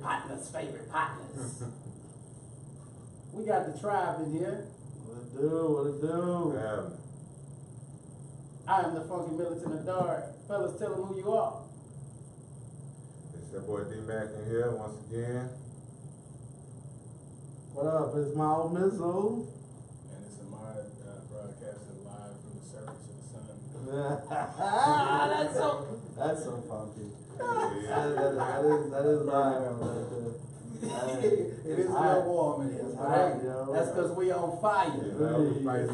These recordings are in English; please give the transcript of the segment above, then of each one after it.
partners. We got the tribe in here. What it do? Yeah. I am the funky militant of Dart. Fellas, tell them who you are. It's your boy D-Mac in here once again. What up? It's my old Mevo. And it's Ahmad broadcasting live from the surface of the sun. That's so funky. Yeah. That is live right there. It is real warm in here. Right? That's because we on fire. Fight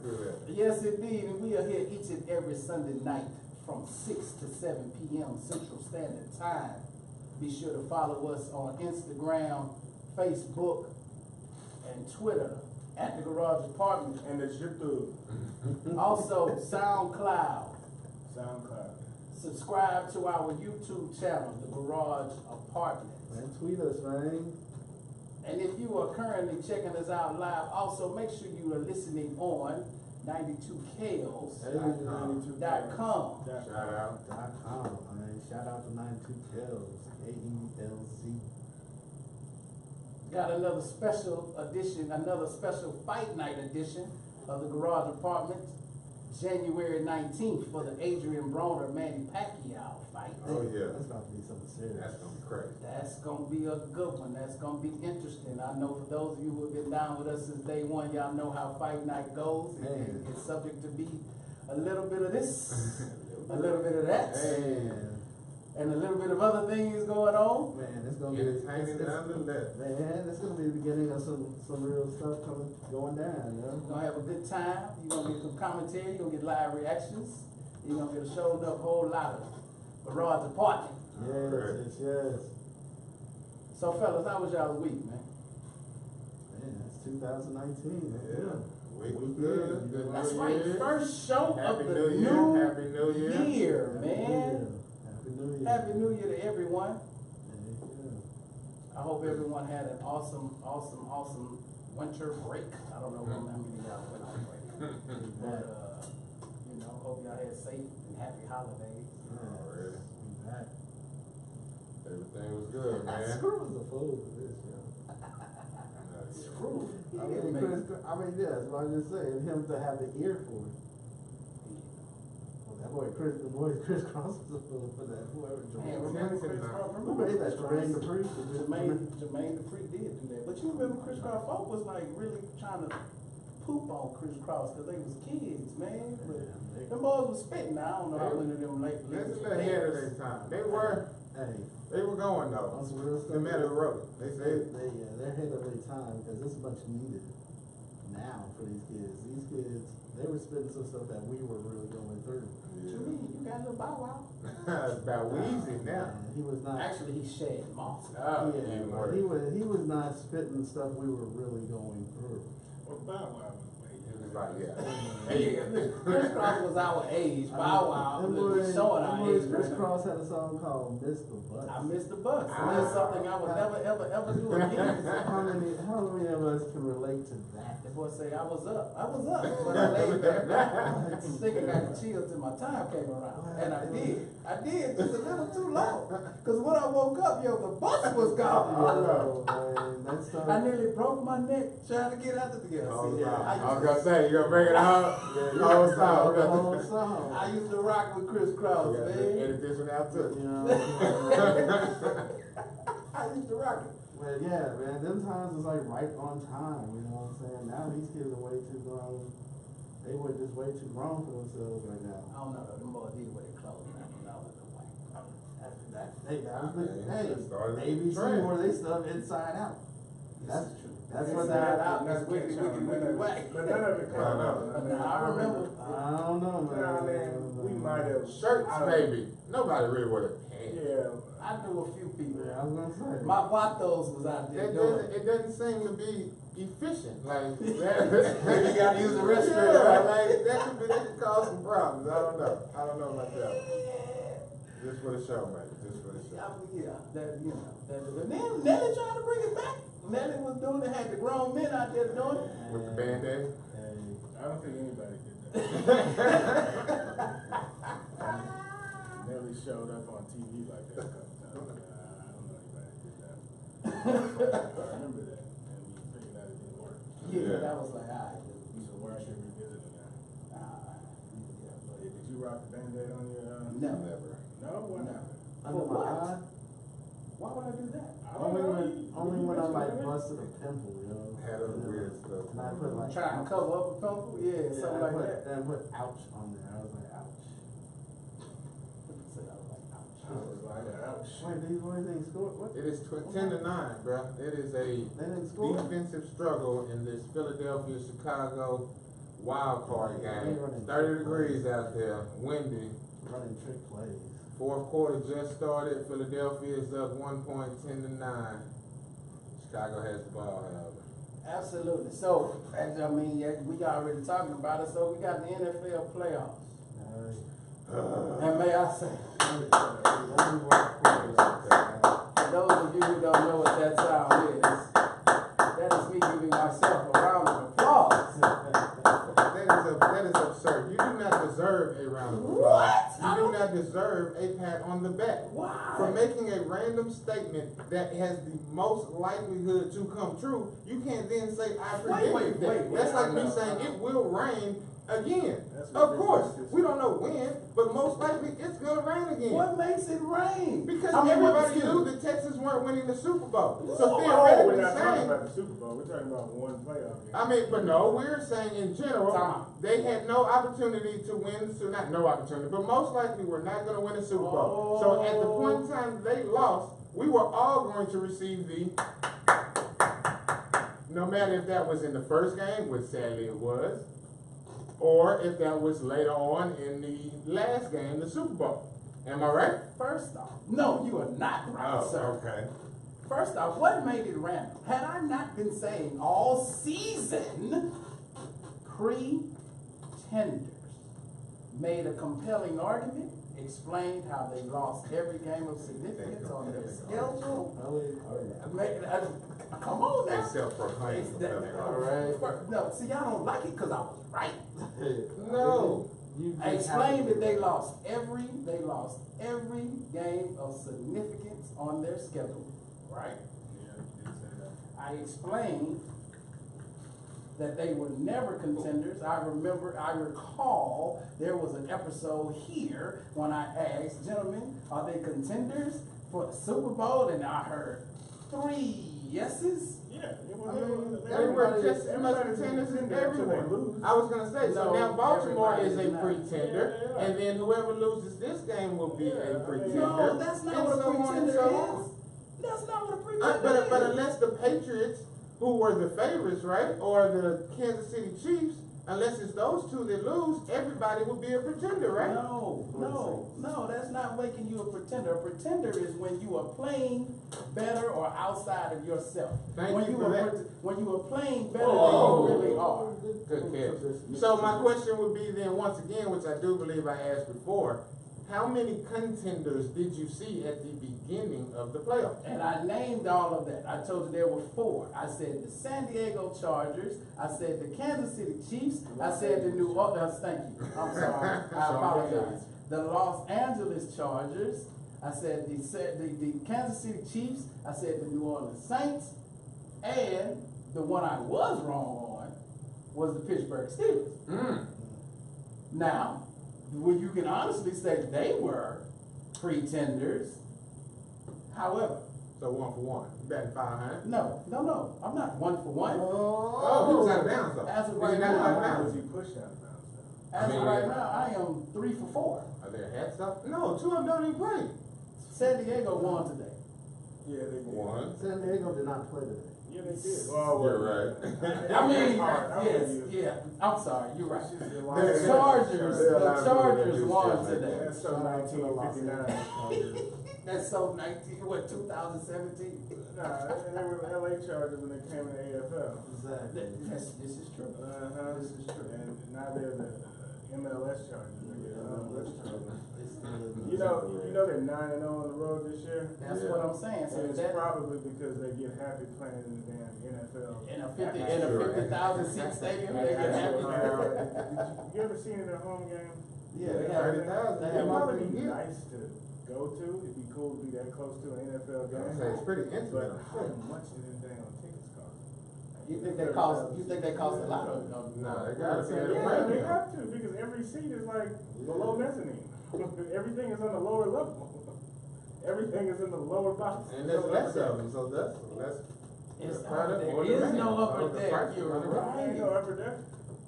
through that. Yes, indeed. And we are here each and every Sunday night from 6 to 7 p.m. Central Standard Time. Be sure to follow us on Instagram, Facebook, and Twitter at The Garage Apartment. And it's YouTube. Also, SoundCloud. Subscribe to our YouTube channel, The Garage Apartment. Man, tweet us, man. And if you are currently checking us out live, also make sure you are listening on 92kels.com. Shout out. .com, man. Shout out to 92kels. KELZ. Got another special edition, another special fight night edition of the Garage Apartment, January 19th for the Adrian Broner Manny Pacquiao fight. Oh, yeah. That's about to be something serious. That's going to be crazy. That's going to be a good one. That's going to be interesting. I know for those of you who have been down with us since day one, y'all know how fight night goes. It's subject to be a little bit of this, a little bit of that, and a little bit of other things going on. Man, it's going to be Entertaining nonetheless. Man, it's going to be the beginning of some real stuff going down, you know? You're going to have a good time. You're going to get some commentary. You're going to get live reactions. You're going to get a showed up whole lot of Garage Apartment. Yes. So, fellas, how was y'all's week, man? Man, that's 2019. Yeah. Week was good. That's right. First show of the Happy New Year. year, man. Happy New Year. Happy New Year to everyone. Yeah. I hope everyone had an awesome winter break. I don't know how many of y'all went on break. But, hope y'all had safe and happy holidays. Already. Back. Everything was good, man. Screw was a fool for this, yo. Screw. I mean, yes, what I just saying, him to have the ear for it. Well, that boy Chris Cross was a fool for that. Whoever Man, remember Chris Cross? Who made that? Jermaine Dupri? Jermaine Dupri did do that. But you remember Chris Cross? Folk was like really trying to poop on Chris Cross because they was kids, man. But them boys was spitting. I don't know how many of them late. That's a little ahead of their time. They were going though. On some real stuff. No matter what. They said they're ahead of their time because this is much needed now for these kids. These kids, they were spitting some stuff that we were really going through. What you mean? You got a little Bow Wow? It's about Weezy now. He was not. Actually, he shed moss. He was not spitting stuff we were really going through. Well, Bow Wow was way Chris Cross was our age. Bow Wow was showing our age. Chris Cross had a song called "Miss the Bus." I missed the bus. That's something I would never, ever do again. How many of us can relate to that? The boy say, I was up when I laid there. I think I got the chills till my time came around. And I did just a little too long. Because when I woke up, the bus was gone. I nearly broke my neck trying to get out of the I was going to say, you going to bring it out? The whole song. I used to rock with Chris Cross, man. Edit this one out too. I used to rock it. But yeah, man, them times was like right on time, you know what I'm saying? Now these kids are way too grown. They were just way too grown for themselves right now. I don't know, them boys did wear their clothes now when I was away. After that. Hey, ABC trend. wore they stuff inside out. That's true. That's what Inside that. out. That's wicked, whack. But none of it came out. I remember. I don't know, man. We might have shirts, maybe. Nobody really wore the pants. Yeah. I knew a few people. Yeah, I was gonna say. My Vatos was out there doing It doesn't seem to be efficient. Like you gotta use the restroom. That could cause some problems. I don't know about that. Just for the show, man. Just for the show. And then Nelly trying to bring it back. Nelly was doing it, had the grown men out there doing it. With the band-aid? I don't think anybody did that. Nelly showed up on TV like that a couple times. I don't know anybody did that. remember that, and we figured out it didn't work. Yeah, that was like, alright. So why should we visit it now? Yeah, Did you rock the Band-Aid on your, no. Never. No, why No. not? Under For my what? eye? Why would I do that? Only when I like busted a pimple, you know. Had other weird stuff. And I put like Trying to cover up a pimple? Yeah, something like that. And I put ouch on there. I was like, ouch. Said I was like, ouch. I was like, ouch. Wait, these boys ain't scored? What? It is 10-9, bro. It is a They didn't score? defensive struggle in this Philadelphia-Chicago wild card game. Running 30 degrees out there, windy. Running trick plays. Fourth quarter just started. Philadelphia is up 1 point, 10-9. Chicago has the ball, however. Absolutely. So, I mean, yeah, we already talking about it. So we got the NFL playoffs. And may I say, for those of you who don't know what that sound is, that is me giving myself a round of applause. That is absurd. You do not deserve a round of applause. You do not deserve a pat on the back. Why? For making a random statement that has the most likelihood to come true, you can't then say, I predicted that. That's like me saying it will rain again. Of course, we don't know when, but most likely it's going to rain again. What makes it rain? Because I mean, everybody knew that Texas weren't winning the Super Bowl. So We're theoretically not talking saying, about the Super Bowl. We're talking about one playoff game. I mean, but no, we're saying in general, Time. they had no opportunity to win, so not no opportunity, but most likely were not going to win a Super Bowl. So at the point in time they lost, we were all going to receive the, no matter if that was in the first game, which sadly it was, or if that was later on in the last game, the Super Bowl. Am I right? First off, no, you are not right, sir. okay. First off, what made it random? Had I not been saying all season, pretenders made a compelling argument, explained how they lost every game of significance on their schedule. Come on They now. self-proclaimed. Alright. No, see, y'all don't like it because I was right. No. I explained that they lost every game of significance on their schedule, right? Yeah, you did say that. I explained that they were never contenders. I recall there was an episode here when I asked, gentlemen, are they contenders for the Super Bowl? And I heard 3 yeses. Yeah, They were just as much contenders as everyone. I was going to say, so now Baltimore is a pretender, and then whoever loses this game will be a pretender. No, that's not and what a so on and pretender so is. on. That's not what a pretender is. But unless the Patriots, who were the favorites, right, or the Kansas City Chiefs, unless it's those two that lose, everybody will be a pretender, right? No, that's not making you a pretender. A pretender is when you are playing better or outside of yourself. Thank you for that. When you are playing better than you really are. Good catch. So my question would be then, once again, which I do believe I asked before, how many contenders did you see at the beginning of the playoffs? And I named all of that. I told you there were 4. I said the San Diego Chargers. I said the Kansas City Chiefs. I said the New Orleans. Thank you. I'm sorry. I apologize. The Los Angeles Chargers. I said the Kansas City Chiefs. I said the New Orleans Saints. And the one I was wrong on was the Pittsburgh Steelers. Now, well, you can honestly say they were pretenders. However, So 1 for 1. You betting 500? no, I'm not 1 for 1. Oh, he was out of bounds though. As of Was right he not out of now, bounds? Was he pushed out of bounds though? as of right now, I am 3 for 4. Are there hats up? No, 2 of them don't even play. San Diego won today. Yeah, they did. 1. San Diego did not play today. Yeah, they did. You're right. I mean, yes. yeah, I'm sorry, you're right. The The Chargers won today. That's so 1959. That's so 2017? Nah, they were the LA Chargers when they came in the AFL. Exactly. This is true. This is true. And now they're the MLS Chargers. You know they're 9-0 on the road this year. That's what I'm saying. So And it's that probably because they get happy playing in the damn NFL. in a 50,000 seat stadium, they get happy. You ever seen it at home game? Yeah, they Yeah, have. 30,000. They It have might open. be nice to go to. It'd be cool to be that close to an NFL game. It's pretty But intimate. how much do them dang on tickets cost? You think they cost a lot of? No, they gotta be at a Yeah, they premium. have to, because every seat is like below mezzanine. Everything is on the lower level. Everything is in the lower box. And there's less of them, so that's It's part of there more is demand. no upper All the deck. prices You're on the right. Ain't no upper deck.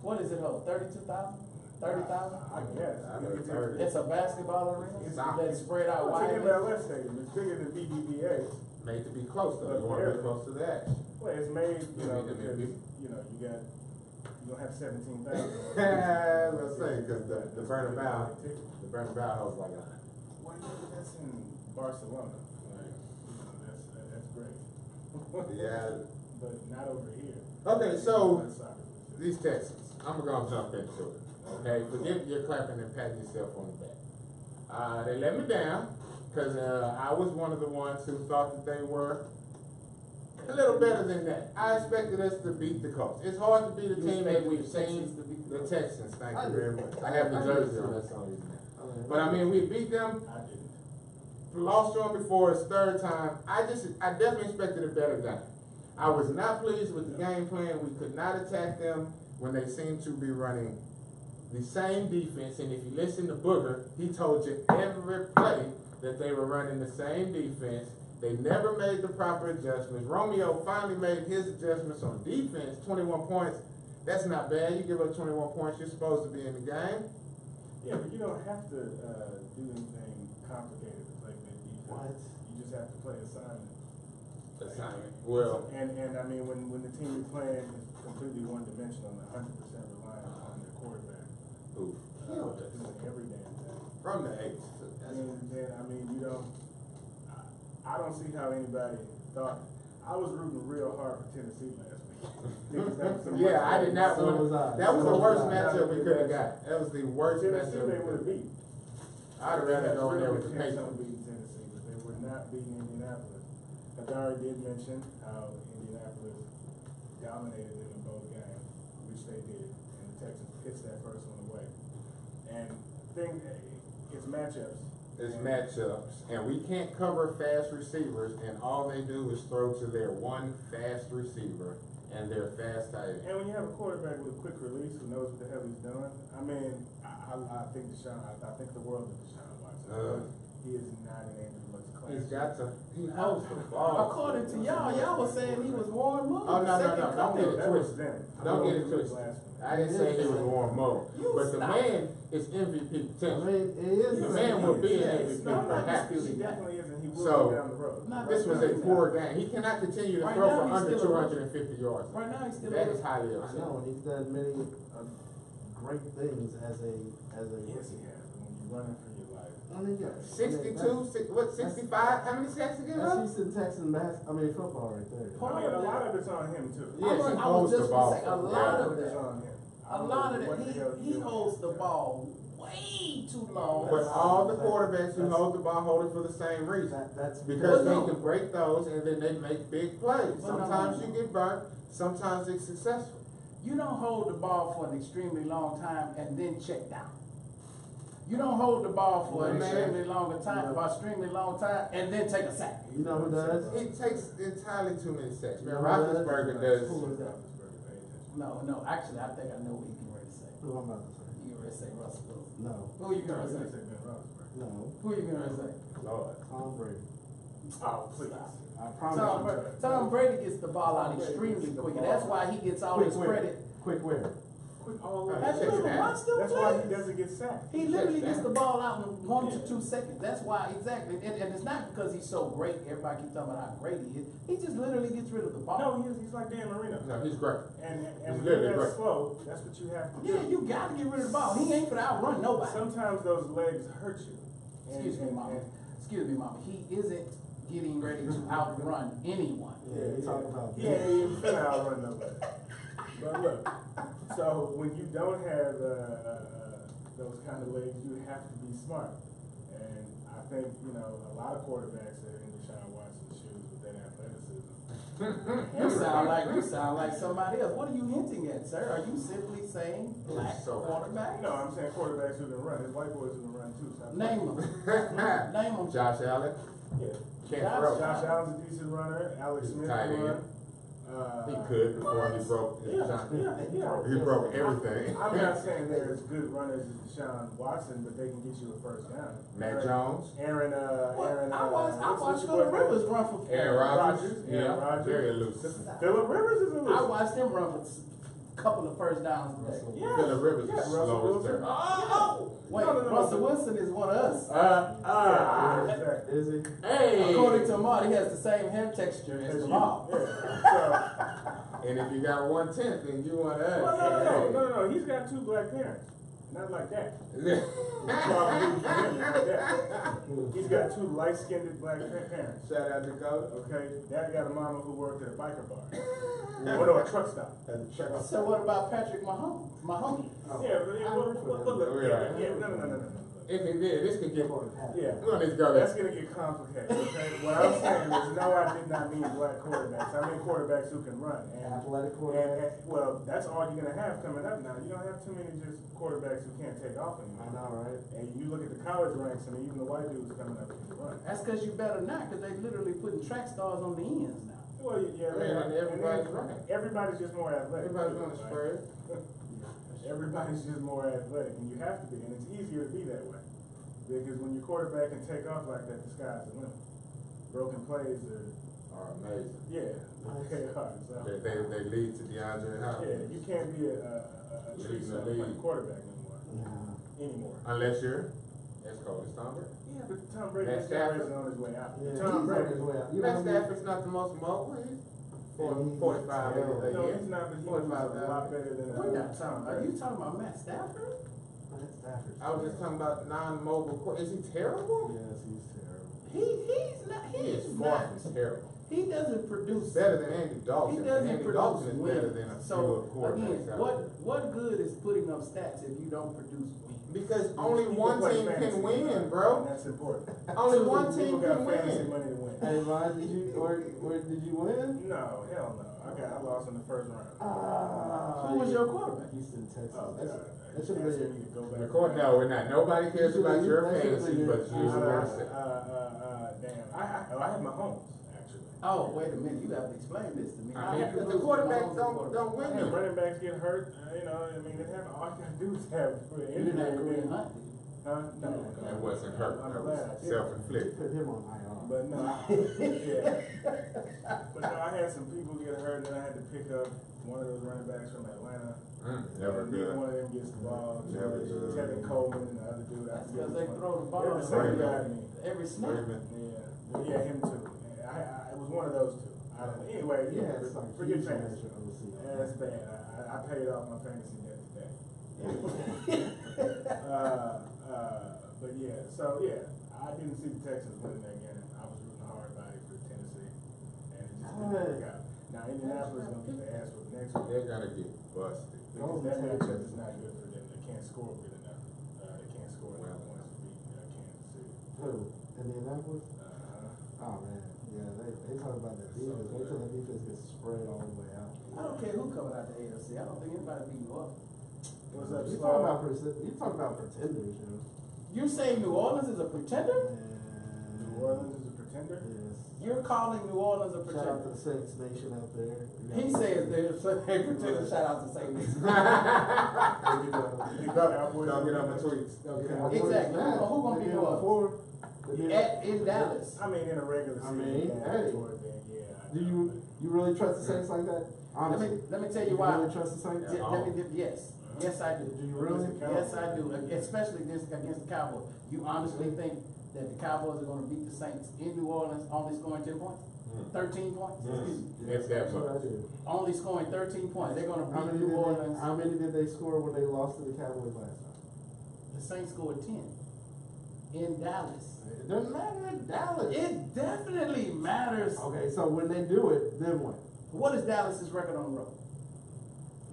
What is it hold? 32,000? 30,000? I guess. I know it's hard. It's a basketball arena Stop. that's spread out Well, it's wide. an MLS stadium. It's bigger than BBVA. Made to be close though. You want to be close to the action. Well, it's made, you know, Maybe. because, you know, you don't have 17,000. Let's say because the Bernabeu holds like 100. Well, that's in Barcelona. Like, you know, that's great. Yeah. But not over here. Okay, so Not soccer. these Texans, I'm gonna jump into it. Okay, forget your clapping and patting yourself on the back. They let me down because I was one of the ones who thought that they were a little better than that. I expected us to beat the Colts. It's hard to beat a team that we've seen. The Texans, thank you very much. I have the jersey on, that's the only reason. But I mean, we beat them. I didn't. Lost to him before his third time. I definitely expected a better game. I was not pleased with the game plan. We could not attack them when they seemed to be running the same defense. And if you listen to Booger, he told you every play that they were running the same defense. They never made the proper adjustments. Romeo finally made his adjustments on defense. 21 points. That's not bad. You give up 21 points, you're supposed to be in the game. Yeah, but you don't have to do anything complicated to play good defense. What? You just have to play assignment. Well, And I mean, when the team you're playing is completely one-dimensional and 100% reliant on their quarterback, who? doing every damn thing. From the eight. I mean, you don't. I don't see how anybody thought. I was rooting real hard for Tennessee last week. Because that was the Yeah, worst I did not So want. was I. That was So the was worst I. matchup we could have got. That was the worst Tennessee matchup. they would have beat. I'd rather go in there with the They had a Patriots. chance on beating Tennessee, but they were not beating Indianapolis. Hadari did mention how Indianapolis dominated them in both games, which they did, and the Texans pitched that first one away. And it's matchups. It's matchups, and we can't cover fast receivers, and all they do is throw to their one fast receiver and their fast tight end. And when you have a quarterback with a quick release who knows what the hell he's doing, I mean, I think the world of Deshaun Watson. He is not an angel of much class. He's got to. He holds the ball. According to y'all was saying he was Warren Moon. Oh, no, don't get it That was twisted. them. Don't get it twisted. I didn't say he was Warren Moore, You but the stop. man is MVP I potential. mean, it is. The man will be an Yes. MVP, No, I'm not perhaps. He definitely is, and he will So, go down the road. Not This was a Right poor game. He cannot continue to Right throw now, for he's under still a 250 yards. Right now, he's still That a- is highly I upsetting. know, and he's done many great things as a. Yes, he has. When you're running for your life. I mean, yeah. 62, 65? How many sacks again? That's Huh? Houston Texan football right there. I mean, a lot of it's on him too. Yes, he I was holds the just ball. gonna say, a lot of It's it. on him. A lot of it, he holds the ball way too long. But all the quarterbacks who hold the ball hold it for the same reason. That's Because Well, they no. can break those and then they make big plays. Well, no, Sometimes no. you get burnt, sometimes it's successful. You don't hold the ball for an extremely long time and then check down. You don't hold the ball for an Man. extremely long time, and then take a sack. You know who does? It takes entirely too many sacks. Man, No, Roethlisberger does. Who is that? No, actually, I think I know what you can ready to say. Who I'm about to say? You can ready to say Russell Wilson. No, Who you gonna say? no. Who you gonna say? Lord. Tom Brady. Oh, please. I promise you. Tom Brady gets the ball out extremely quick, and that's why he gets all Quick his where? credit. Quick where? Quick all That's That's Checks true. down. Watch them That's why he plays. doesn't get sacked. He literally Checks gets the down. ball out in 1 to 2 seconds. That's why, exactly. And it's not because he's so great. Everybody keeps talking about how great he is. He just literally gets rid of the ball. No, he's like Dan Marino. No, he's great. And He's when literally you're that great. slow, that's what you have to do. Yeah, you gotta get rid of the ball. He ain't gonna outrun nobody. Sometimes those legs hurt you. Excuse me, mama. Excuse me, mama. He isn't getting ready to outrun anyone. Yeah, we talk about He ain't even finna outrun nobody. But look, so when you don't have those kind of legs, you have to be smart. And I think, a lot of quarterbacks are in Deshaun Watson's shoes with that athleticism. You sound like somebody else. What are you hinting at, sir? Are you simply saying black quarterback? No, I'm saying quarterbacks who can run. There's white boys who can run too. Stop Name them. Name them. Josh Allen. Yeah. Josh Allen's a decent runner. Alex Smith can run. He could before he broke his He broke everything. I'm not saying they're as good runners as Deshaun Watson, but they can get you a first down. Matt Jones. I watched Phillip Rivers run for Aaron Rodgers. Aaron Rodgers. Very elusive. Phillip Rivers is elusive. I watched him run for a couple of first downs today. Yes. Phillip Rivers Yes. is slow as dirt. Wait, Russell Wilson is one of us. Is he? Hey! According to Marty, he has the same hair texture as Jamal. And if you got 1/10, then you want us. Well, no. He's got 2 black parents. Not like that. He's got 2 light-skinned black parents. Shout out to Coach. Okay, Dad got a mama who worked at a biker bar. Or a truck stop. So what about Patrick Mahomes? No. If he did, this could get Yeah. We're gonna go That's gonna get complicated, okay? What I'm saying is, no, I did not mean black quarterbacks. I mean quarterbacks who can run. Athletic quarterbacks. Well, that's all you're gonna have coming up now. You don't have too many just quarterbacks who can't take off anymore. I know, right? And you look at the college ranks, I mean, even the white dudes coming up can run. That's because you better not, because they literally putting track stars on the ends now. Well, yeah, Man, everybody's running. Everybody's just more athletic. Everybody's on the spread. Everybody's just more athletic, and you have to be, and it's easier to be that way. Because when your quarterback can take off like that, the sky's the limit. Broken plays Are amazing. yeah, they are. So, They lead to DeAndre Hopkins. yeah, you can't be a true playing quarterback anymore. Unless you're as cold as Tom Brady. Yeah, but Tom Brady Matt is Stafford? on his way out. Yeah, Tom he's Brady. on his way out. You know Matt what I mean? Stafford's not the most mobile. He's He's 45 a No, year. he's not, but he was a lot better than We're not Tom talking. Are Brady. you talking about Matt Stafford? Matt Stafford. I was just talking about non-mobile. Is he terrible? Yes, he's terrible. He's not. He is He's far not. from terrible. He doesn't produce. He's better than Andy He Dalton. doesn't Andy produce Dalton is better wins. than a few So quarterbacks again, out there. what good is putting up stats if you don't produce wins? Because only People one play team fantasy, can win, and bro. that's important. Only one People team got can fantasy win. money to win. Hey, Ryan, did you win? No, hell no. I lost in the first round. Who was your quarterback? Houston, Texas. Oh, That's, God. that should have been You need to go back. Record, no, we're not. Nobody cares about your That should've fantasy, been but your- you were Damn. I had my homes, actually. Oh, wait a minute. You have to explain this to me. I mean, because the quarterbacks don't win Yeah, you. running backs get hurt, I mean, it happened. All you gotta do is have You didn't have Kareem Hunt. Huh? No. That wasn't hurt. I'm That glad I was did. self-inflicted. put him on IR. But no, yeah. But no, I had some people get hurt, and then I had to pick up one of those running backs from Atlanta. Never And neither good. one of them gets the ball. Never good. Tevin Coleman and the other dude. That's because they throw the They're ball the same guy to every, me. every snap. Raymond. Yeah, him too. It was one of those two. I don't know. Anyway, Yeah, it's like forget huge fantasy. measure OC. Yeah, that's bad. I paid off my fantasy debt today. But yeah, so yeah, I didn't see the Texans winning that game. I was rooting hard about it for Tennessee, and it just didn't work out. Now Indianapolis is gonna get their ass whooped next week. They're gonna get busted. Because that matchup is not good for them. They can't score good enough. They can't score enough points to beat Kansas City. Who? Indianapolis? Oh man, yeah, they talk about that defense. Wait till the defense gets spread all the way out. I don't care who coming out the AFC. I don't think anybody beat New Orleans. What's up, You Slow? talk about pretenders, you know. You're saying New Orleans is a pretender? New Orleans is a pretender? Yes. You're calling New Orleans a Shout out to pretender. the Saints Nation out there. He says they're a pretender. Shout out to St. Louis. Don't get on the tweets. Don't get on the tweets. Exactly. Who gonna be New Orleans? In Dallas. I mean, in a regular season. hey. Do you really trust the Saints like that? Honestly. Let me tell you You why. really trust the Saints? Yes, I do. Do you really? Yes, I do. Especially against the Cowboys. You honestly think that the Cowboys are going to beat the Saints in New Orleans only scoring 10 points? 13 points? Excuse me. It's that That's what I much. do. Only scoring 13 points. They're going to How beat many, New Orleans. how many did they score when they lost to the Cowboys last time? The Saints scored 10 in Dallas. It doesn't matter in Dallas. It definitely matters. Okay, so when they do it, then what? What is Dallas's record on the road?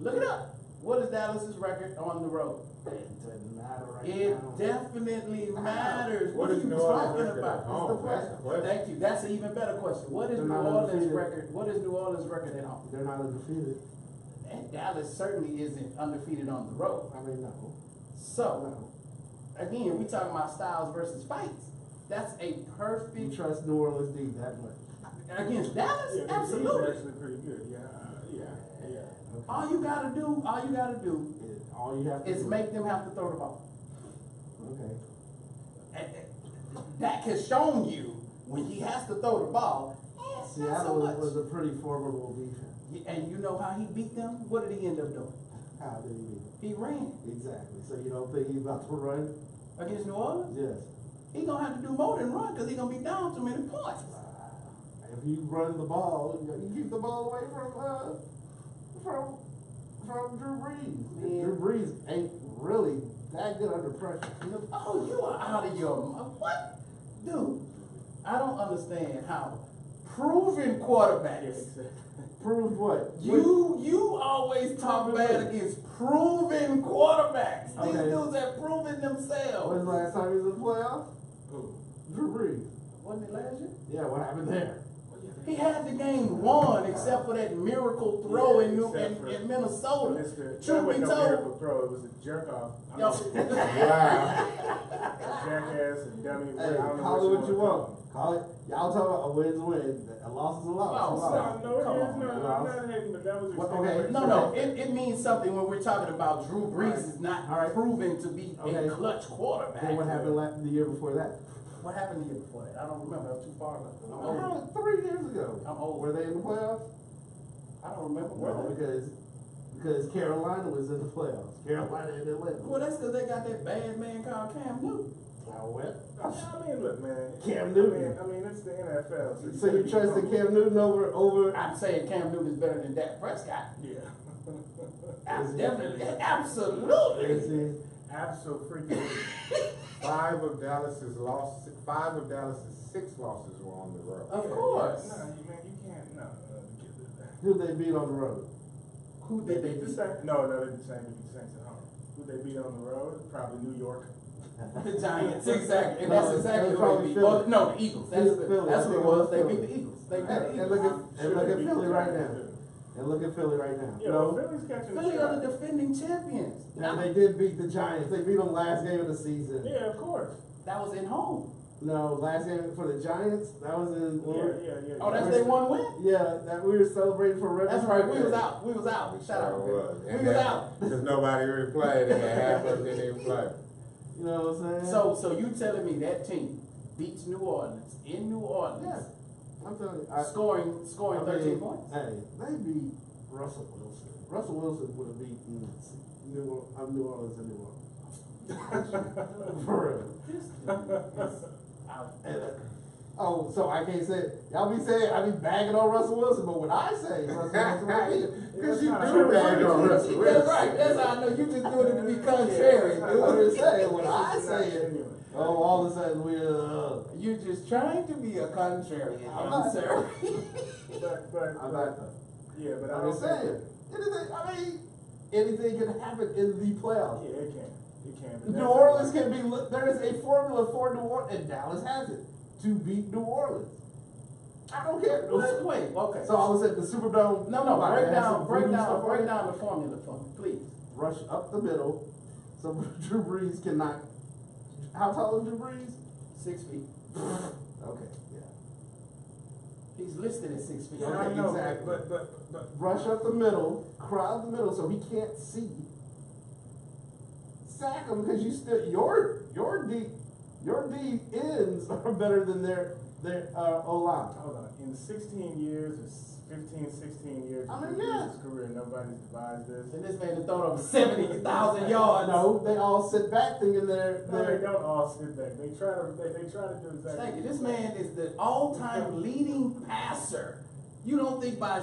Look it up. What is Dallas's record on the road? It doesn't matter right It now. definitely matters. What are is you New Orleans talking record about? at home? That's the question. Thank you. That's an even better question. What is They're New not Orleans undefeated. record? What is New Orleans record at home? They're not undefeated. And Dallas certainly isn't undefeated on the road. I mean, no. So, again, we talking about styles versus fights. That's a You perfect trust New Orleans D that much? against Dallas. Yeah, Absolutely. actually pretty good. Yeah. Okay. All you gotta do All you have to is do. make them have to throw the ball. Okay. Dak has shown you when he has to throw the ball. It's not so Seattle much. was a pretty formidable defense. And you know how he beat them? What did he end up doing? How did he beat them? He ran Exactly. So you don't think he's about to run? against New Orleans. Yes. He gonna have to do more than run because he gonna be down too many points. If you run the ball, you keep the ball away from Drew Brees. Man. Drew Brees ain't really that good under pressure. Oh, you are out of your mind. What? Dude, I don't understand how proven quarterbacks. Proved what? You always talk bad against proven quarterbacks. These Okay. dudes have proven When's themselves. the last time he was in the playoffs? Who? Drew Brees. Wasn't it last year? Yeah, what happened there? He had the game won except for that miracle throw in Except Minnesota. That Truth was be no told, miracle throw. It was a jerk off. Yo. Wow. Jackass and dummy. Hey, I don't know call it what you wanna want. Call it. Y'all talking about a win's a win, a loss is a loss. Oh, It's a stop. loss. No, it Come is. on, No, man. I'm not hating, but that was Well, exactly okay. what no, you said. it means something when we're talking about Drew Brees Alright. is not Alright. proven to be Okay. a clutch quarterback. Then what happened the year before that? What happened the year before that? I don't remember. I was too far left. I'm old. Around 3 years ago. I'm old. Were they in the playoffs? I don't remember. No, because Carolina was in the playoffs. Carolina and Atlanta. Well, that's because they got that bad man called Cam Newton. Oh, well. I mean, look, man. Cam Newton. I mean, it's the NFL. So you trusted Cam Newton over? I'm saying Cam Newton is better than Dak Prescott. Yeah. Definitely, absolutely. Is he? Absolutely. 5 of Dallas's 6 losses were on the road. Of course. No, man, you can't. No, Who they beat on the road? Who They did they beat the beat? Saints. No, they didn't say beat the Saints at home. Who they beat on the road? Probably New York. The Giants, exactly. And No, that's exactly it's who probably they beat. Philly. Well, no, the Eagles. That's Philly. that's I what it think was. They Philly. beat the Eagles. They beat the And Eagles. look Sure, at they beat Philly the right Giants, now. too. And look at Philly right now. Yeah, No, well, Philly's catching Philly the are the stride. defending champions. now they did beat the Giants. They beat them last game of the season. Yeah, of course. That was in home. No, last game for the Giants. That was in. Yeah. Oh, that's their one win? Yeah, that we were celebrating for Rebel. That's right. We was out. We was out. Shout out. We was out. Because nobody really played and half of them didn't even play. You know what I'm saying? So you telling me that team beats New Orleans in New Orleans, yeah, I'm telling you. scoring I 13 mean, points? Hey, they beat Russell Wilson. Russell Wilson would have beaten New Orleans and New Orleans. For real. This dude is out. Oh, so I can't say it. Y'all be saying I be bagging on Russell Wilson, but when I say Russell Wilson, I mean it. Because you do bag on Russell Wilson. That's right. That's how I know you just doing it to be contrary, I'm dude. just saying, when I say it, oh, all of a sudden You're just trying to be a contrarian, I'm young not. sir. I'm not. Yeah, but I'm just saying. Anything can happen in the playoffs. Yeah, it can. It can. But New that's Orleans not- can be. There is a formula for New Orleans, and Dallas has it to beat New Orleans. I don't care. Wait, okay. So I was at the Superdome. No, Why, break they have some down voodoo stuff on it? the formula for me, please. Rush up the middle, so Drew Brees cannot. How tall is Drew Brees? 6 feet. Okay, yeah. He's listed at 6 feet. Yeah, Okay, I know, exactly. but Rush up the middle, crowd the middle, so he can't see. Sack him because you still your D ends are better than their O-line. hold on. In 16 years, or 15, 16 years I of mean, Drew yeah. Brees' career, nobody's devised this. And this man has thrown over 70,000 yards. No, they all sit back thinking they're. No, they don't all sit back. They try to do exactly. Thank you. This man is the all-time leading passer. You don't think like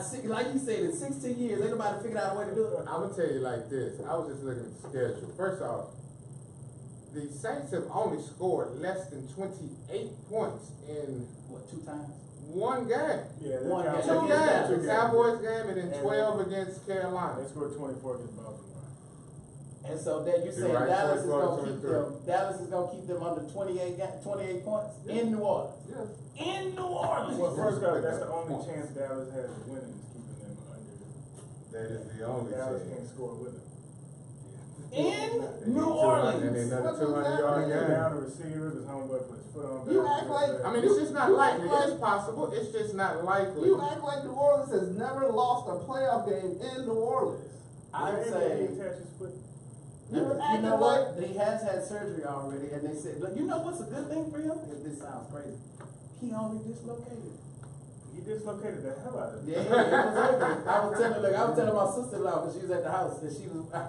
you said, in 16 years, ain't nobody figured out a way to do it? I'm going to tell you like this. I was just looking at the schedule. First off, the Saints have only scored less than 28 points in What, 2 times? one game. Yeah, they One count- game. Two Yeah, games. The Cowboys game and then 12 against Carolina. They scored 24 against Baltimore. And so then you saying right, Dallas is 24, gonna keep 23. them. Dallas is gonna keep them under 28 points in New Orleans. Yes. In New Orleans. Well, first off, that's the only chance Dallas has of winning is keeping them under. That is the only Dallas chance. can't score with them. In New And Orleans. then another What 200 does that yard mean? game. Down the receiver, his homeboy put his foot on back. You act like- I mean, it's just not You likely. act like- It's possible. It's just not likely. You act like New Orleans has never lost a playoff game in New Orleans. I'd He say. attach his foot. You're You acting know like what? He has had surgery already, and they said, look, you know what's a good thing for him? If this sounds crazy, he only dislocated. He dislocated the hell out of it. Yeah, it was over. I was telling my sister-in-law when she was at the house, and she was. I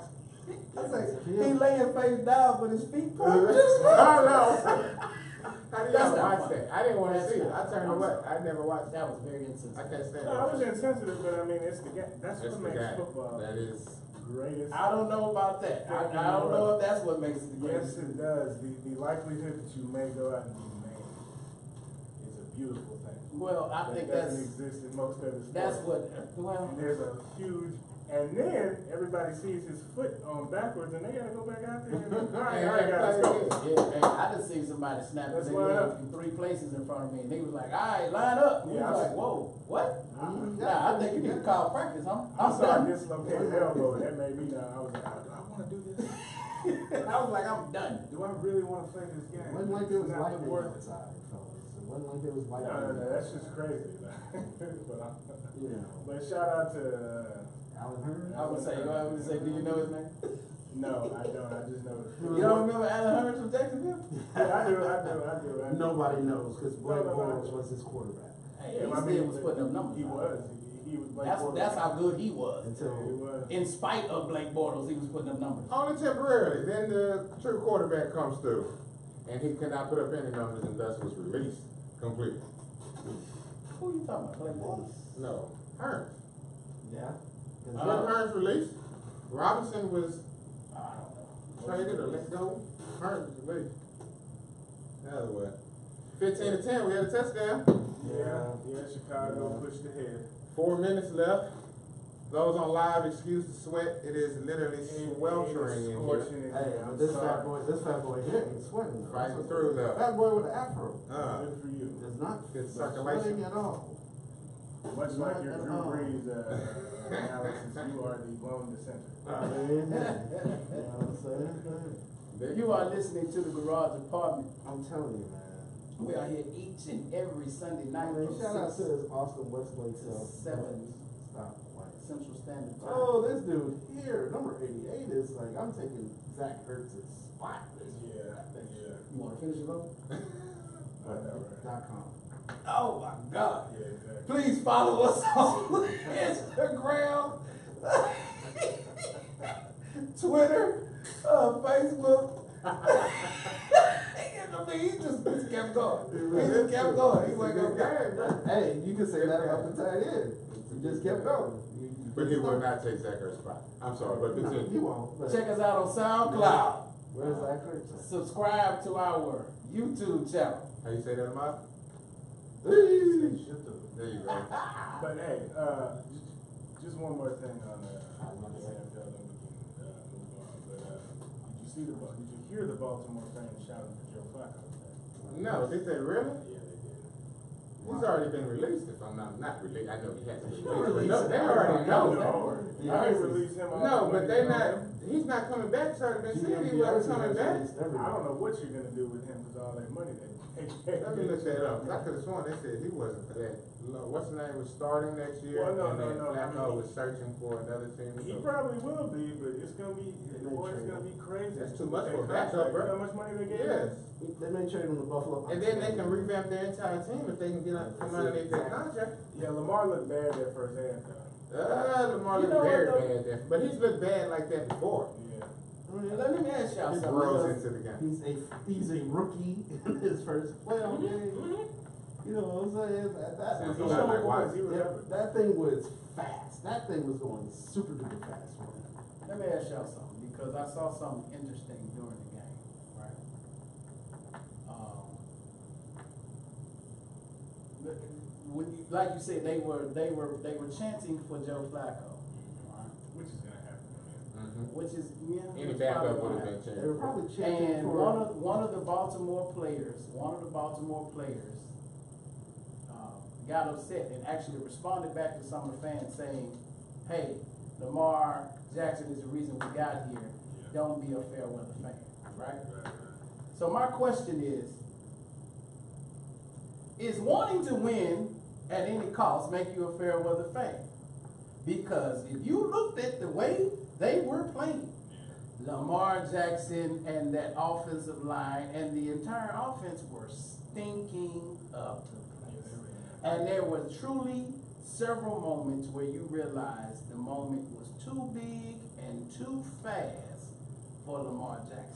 was like, he laying face down with his feet propped. Oh, no. How do That's y'all not watch fun. that? I didn't want to That's see it. not I turned fun. away. I never watched That that. was very insensitive. I can't stand No, I was it. insensitive, but I mean, it's the game. That's That's what the makes guy. football That is. greatest. I don't know about that. I don't know if that's what makes it the Yes, greatest. it does. The likelihood that you may go out and be named is a beautiful thing. Well, I think that doesn't exist in most other sports. that's what. Well, And there's a huge, and then everybody sees his foot on backwards, and they gotta go back out there. And, all right, guys, let's go. yeah, man, I just seen somebody snap Let's his line leg up. in 3 places in front of me, and he was like, "All right, line up." We Yeah, was I- like, "Whoa, what?" Mhm. Nah, I think you need to call practice, huh? I saw a done. dislocated elbow, and that made me down. I was like, do I want to do this? I was like, I'm done. Do I really want to play this game? It wasn't like it was It's not lightning worth it. outside, fellas. It wasn't like it was No, lightning. that's just crazy. but, You know, but shout out to, Alan Hearn. I would say, do you know his name? no, I don't. I just know. You don't remember Alan Hearns from Jacksonville? Yeah, I do. Nobody knows because Blake No. Bortles was his quarterback Hey, Yeah, he I still mean, was putting up numbers. He was. He was Blake That's Bortles. how good he was. He until was. In spite of Blake Bortles, he was putting up numbers. Only temporarily. Then the true quarterback comes through. And he could not put up any numbers and thus was released completely. Who are you talking about? Blake Bortles? No. Hearns. yeah. Wasn't Hearns released? Robinson was I don't know. traded or let go. Hearns was released. The other way. 15-10, we had a touchdown. Yeah, Chicago pushed ahead. 4 minutes left. Those on live, excuse the sweat. It is literally sweltering in here. Hey, but this fat boy here ain't sweating. Though. Fighting through though. Fat boy with an afro. Good for you. Does not Good sweating circulation. at all. Much like your Not at Drew all. Brees analysis, you are the lone dissenter. I mean, you know what I'm saying? You are listening to the Garage Apartment. I'm telling you, man. We are here each and every Sunday I night mean, from shout out 6 to this Austin Westlake to self. 7 Stop. Like, Central Standard Time. oh, this dude here, number 88 is like, I'm taking Zach Ertz's spot this year. Yeah. You want to finish it up? .com. Oh my God. Yeah, exactly. Please follow us on Instagram, Twitter, Facebook. I mean, he just kept going. He just kept going. He wasn't going to Hey, you can say that about the tight end. You just kept going. But he will not take Zach Ertz's spot. I'm sorry, but No, he continue. won't. But Check us out on SoundCloud. where's Zach Ertz? Subscribe to our YouTube channel. How you say that, Mark? Hey. There you go. But hey, just one more thing on the NFL, then we can move on. But did you hear the Baltimore fans shouting for Joe Flacco today? No, did they really? Yeah, they did. He's already been released. If I'm not released, I know he has to be Sure, released. release No, him. they already know that. I didn't release him. No, but they not. He's not coming back. Charlie been saying he wasn't coming back. I don't know what you're gonna do with him because all that money they paid. Let me look that up. I could have sworn they said he wasn't for that. What's the name was starting next year, Well, no, and then no, no, Flacco I mean, was searching for another team. He So probably will be, but it's gonna be the boy's gonna be crazy. That's too much They for a backup, contract, bro. you know how much money they gave yes, him? They may trade him to Buffalo. and then they can revamp their entire team if they can get come underneath their contract. Yeah, Lamar looked bad that first half though. Lamar You looked know what, very though? bad there, but he's looked bad like that before. Yeah. Let me ask y'all He something. grows because into the game. He's a rookie in his first playoff game. You know what I'm saying? Sounds He a lot like was, Watson. he was ever. That thing was fast. That thing was going super duper fast for him. Let me ask y'all something, because I saw something interesting during the game, right? When you, like you said, they were chanting for Joe Flacco, right? Which is gonna happen. which is Any which backup probably would have gonna been They were changed. probably checking And for. one of the Baltimore players, got upset and actually responded back to some of the fans saying, "Hey, Lamar Jackson is the reason we got here. Don't be a fair weather fan." Right? So my question is wanting to win at any cost make you a fair weather fan? Because if you looked at the way they were playing, Lamar Jackson and that offensive line and the entire offense were stinking up the place. And there were truly several moments where you realized the moment was too big and too fast for Lamar Jackson.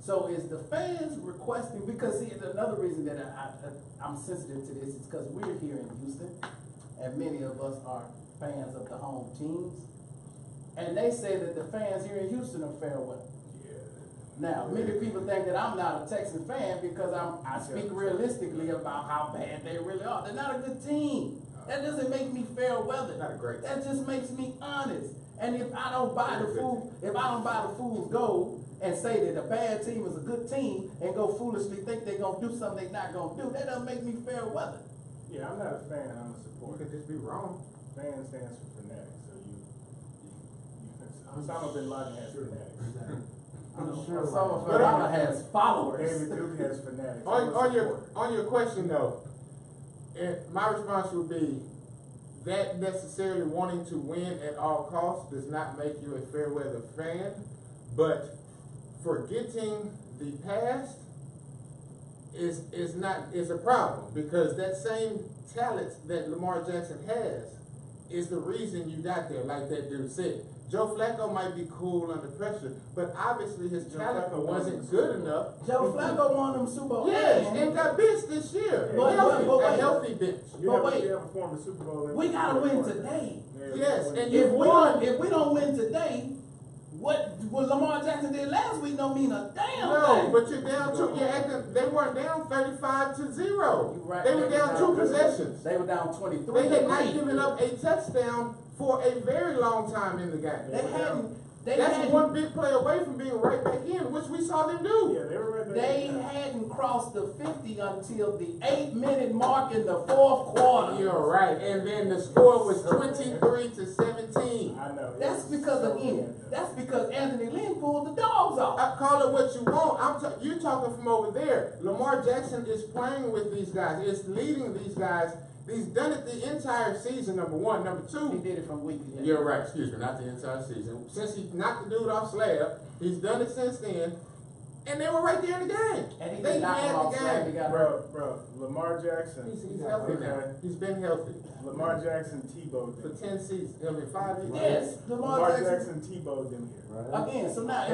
So is the fans requesting, because see, another reason that I'm sensitive to this is because we're here in Houston, and many of us are fans of the home teams. And they say that the fans here in Houston are fair weather. Now, many people think that I'm not a Texan fan because I speak realistically about how bad they really are. They're not a good team. That doesn't make me fair weather. Not a great team. That just makes me honest. And if I don't buy the fool's gold and say that a bad team is a good team and go foolishly think they're gonna do something they're not gonna do, that doesn't make me fair weather. Yeah, I'm not a fan, I'm a You supporter. could just be wrong. Fan stands for fanatic, so Osama bin Laden has fanatics. I'm sure. Osama bin Laden has followers. David Duke has fanatics. On your question though, my response would be that necessarily wanting to win at all costs does not make you a fair weather fan, but forgetting the past is a problem, because that same talent that Lamar Jackson has is the reason you got there, like that dude said. Joe Flacco might be cool under pressure, but obviously his talent wasn't good enough. Joe Flacco won them Super Bowl. Yes, and got benched this year. But A healthy bench. You But wait. haven't performed the Super Bowl. We gotta win today. Yes, and If you won. we don't win today, what Lamar Jackson did last week don't mean a damn No, thing. but you're down two. You're acting. They weren't down 35-0. You're right. They were down 2 possessions. They were down 23. They had not given up a touchdown for a very long time in the game. That's one big play away from being right back in, which we saw them do. Yeah, they were right back. They hadn't crossed the 50 until the 8-minute mark in the fourth quarter. You're right. And then the score was 23-17. I know. That's because Anthony Lynn pulled the dogs off. I call it what you want. You're talking from over there. Lamar Jackson is playing with these guys. Is leading these guys. He's done it the entire season, number one. Number two. He did it from week to week. You're right. Excuse me. Not the entire season. Since he knocked the dude off slab, he's done it since then. And they were right there in the game. And he They did knock him had off the slab. He game. got hurt. Bro, Lamar Jackson. He's healthy now. He's been healthy Lamar Jackson Tebowed for them. 10 seasons. I mean, 5 years. Yes, Lamar Jackson Tebowed them here. Right. Again, so now I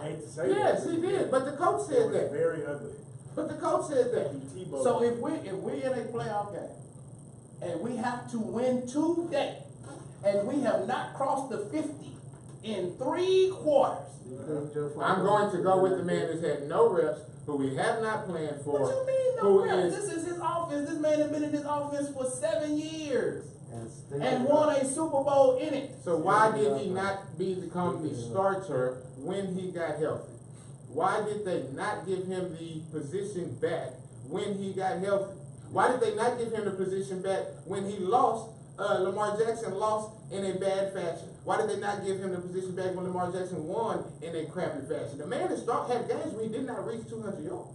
hate to say Yes, that. he did. But the coach It said was that. very ugly. But the coach said that. He Tebowed So them. if we're in a playoff game and we have to win today, and we have not crossed the 50 in 3 quarters, I'm going to go with the man who's had no reps, who we have not planned for. what you mean no who reps? is- This is his offense. This man has been in this offense for 7 years And and won a Super Bowl in it. So why did he not become the starter when he got healthy? Why did they not give him the position back when he got healthy? Why did they not give him the position back when he lost? Lamar Jackson lost in a bad fashion. Why did they not give him the position back when Lamar Jackson won in a crappy fashion? The man had games where he did not reach 200 yards.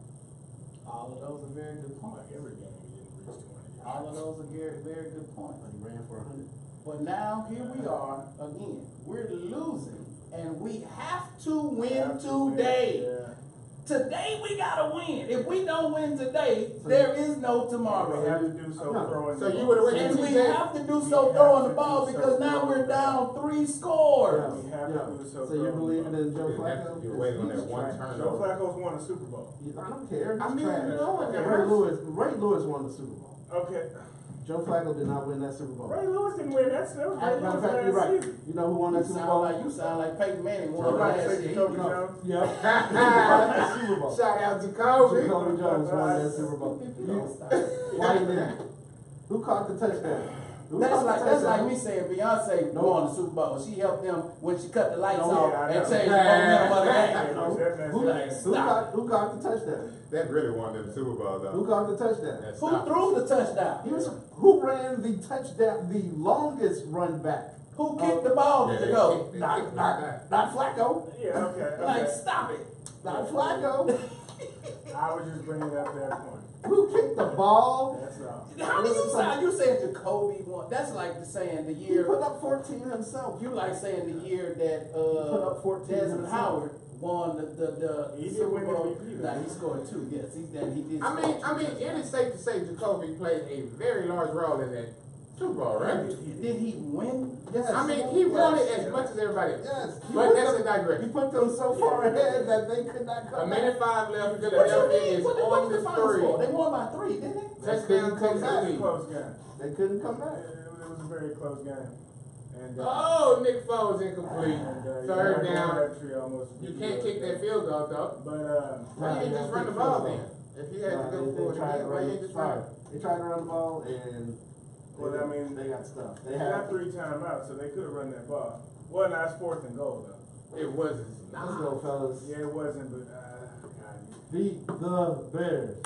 All of those are very good points. Like every game he didn't reach 200 yards. All of those are very, very good points. But he ran for 100. But now here we are again. We're losing, and we have to win today. Yeah. Today we gotta win. If we don't win today, there is no We tomorrow. have to do so throwing So the you ball. would've went And to we TJ. have to do so throwing the ball because now we're down 3 scores. We have to do so So you're throwing believing the ball. in Joe Flacco? You're waiting on that He's one trash. Joe turnover. Flacco's won a Super Bowl. I don't care. I He's mean, trash. you know what that Ray hurts. Lewis won the Super Bowl. Okay. Joe Flacco did not win that Super Bowl. Ray Lewis didn't win that. That was Ray As a matter of Lewis fact, you're last right. season. You know who won that Super Bowl? You sound like Peyton Manning won You're right. last Say year. Jacoby No. Jones. Yeah. He won that Super Bowl. Shout out to Kobe. Jacoby Jones won that Super Bowl. Don't stop. Why he didn't? Who caught the touchdown? That's like me saying Beyonce won the Super Bowl. She helped them when she cut the lights off and changed the momentum of the game. Who caught the touchdown? That really won them Super Bowl though. Who caught the touchdown? Who threw the touchdown? Who ran the touchdown? The longest run back. Who kicked the ball to go? Not Flacco. Yeah, okay. Like, stop it. Not Flacco. I was just bringing up that point. Who kicked the ball? That's all. How do you say? You saying Jacoby won? That's like saying the year. He put up 14 himself. You like saying the year that put up 14 Desmond himself. Howard won the He did Super win Bowl. MVP. Nah, he scored 2. Yes, he did. I mean, it is safe to say Jacoby played a very large role in that Super Bowl, right? Did he win? Yes. I mean, he won it as much as everybody else. Yes. But that's a digression. He put them so far ahead that they could not come A minute 5 left. What you Philadelphia mean? is What on the the final score? They 3. won by 3, didn't they? Touchdown Come takes the back. lead. Close game. They couldn't come back. It was a very close game. And, Oh, Nick Foles incomplete. Third down. Almost You can't kick that field goal though. But Why you didn't just run the ball then? If you had to go for it again, why you didn't just run it? They tried to run the ball and Well, I mean, they got stuff. they got 3 timeouts, so they could have run that ball. Well, not 4th and goal though. It wasn't. Let's go, fellas. Yeah, it wasn't, but God. Beat the Bears.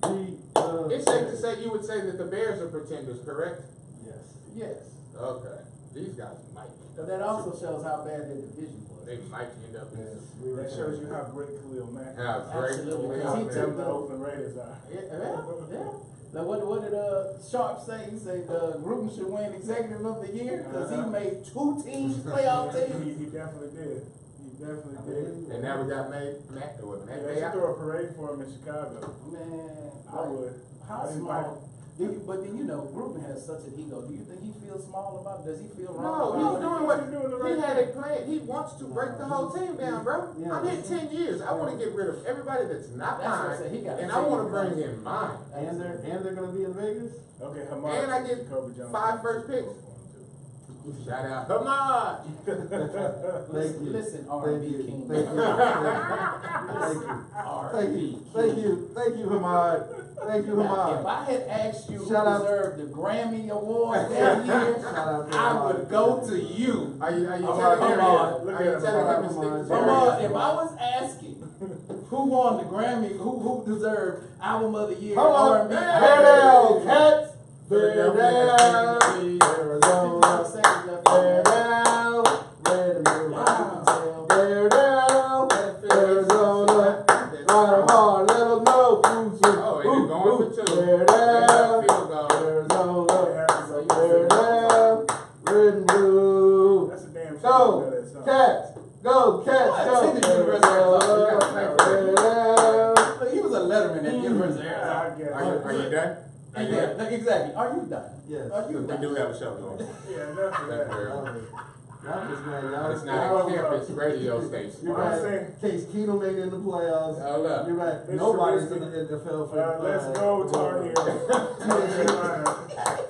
Beat the It's safe to say you would say that the Bears are pretenders, correct? Yes. Yes. Okay. These guys might. But that also shows how bad their division was. They might end up in Yes. this. That shows you how great Khalil Mack is. How great. Absolutely. How He them took the the- Oakland Raiders are. Yeah. Now what did Sharp say? He said Gruden should win Executive of the Year because he made 2 teams playoff teams. He definitely did. He definitely did. And now we got Matt or Matt. They should throw a parade for him in Chicago. Man, I would. How I didn't small? But then Gruden has such an ego. Do you think he feels small about it? Does he feel No, wrong? he's about doing it? what he had a plan. He wants to break the whole team down, bro. Yeah. I'm here 10 years. I want to get rid of everybody that's not That's what I said. He mine, got and to I take want to it. bring in mine. And they're gonna be in Vegas? Okay, Hamad. And I get Jacoby Jones 5 first picks. Shout out, come on. Thank you. Listen, Thank R&B you. king. Thank you. Thank you. Thank you. Thank you, Hamad. Thank you, Now, if Hamad. I had asked you Shout who out. deserved the Grammy Award that year, Shout out to I Hamad. would go to you. Are you Hamad, telling him? Hamad. Are you telling him to stick to Hamad, Jerry? if I was asking who won the Grammy, who deserved Album of the Year, Hold on. R&B, Bear down, cats. Bear down. Arizona. Bear down. Bear down. Bear down. Arizona. Ride hard. Let them know. Oh, and it's going for 2. Bear down. Field goal. Arizona. Bear down. Red and blue. That's a damn shame. Go, cats. Go, cats. Go. Arizona. Bear down. Look, he was a letterman at University of Arizona. I get it. Are you done? Are you done? Yeah, exactly. Are you done? Yes. Are you We done? do have a show going. Yeah, enough of That's that. fair. Y'all just, man, y'all It's not a campus radio station. You're What I'm right. saying- Case Keenum ain't in the playoffs. Hold up. You're right. Mr. Nobody's Risky. in the NFL for Let's go, Tar Heels. North Carolina.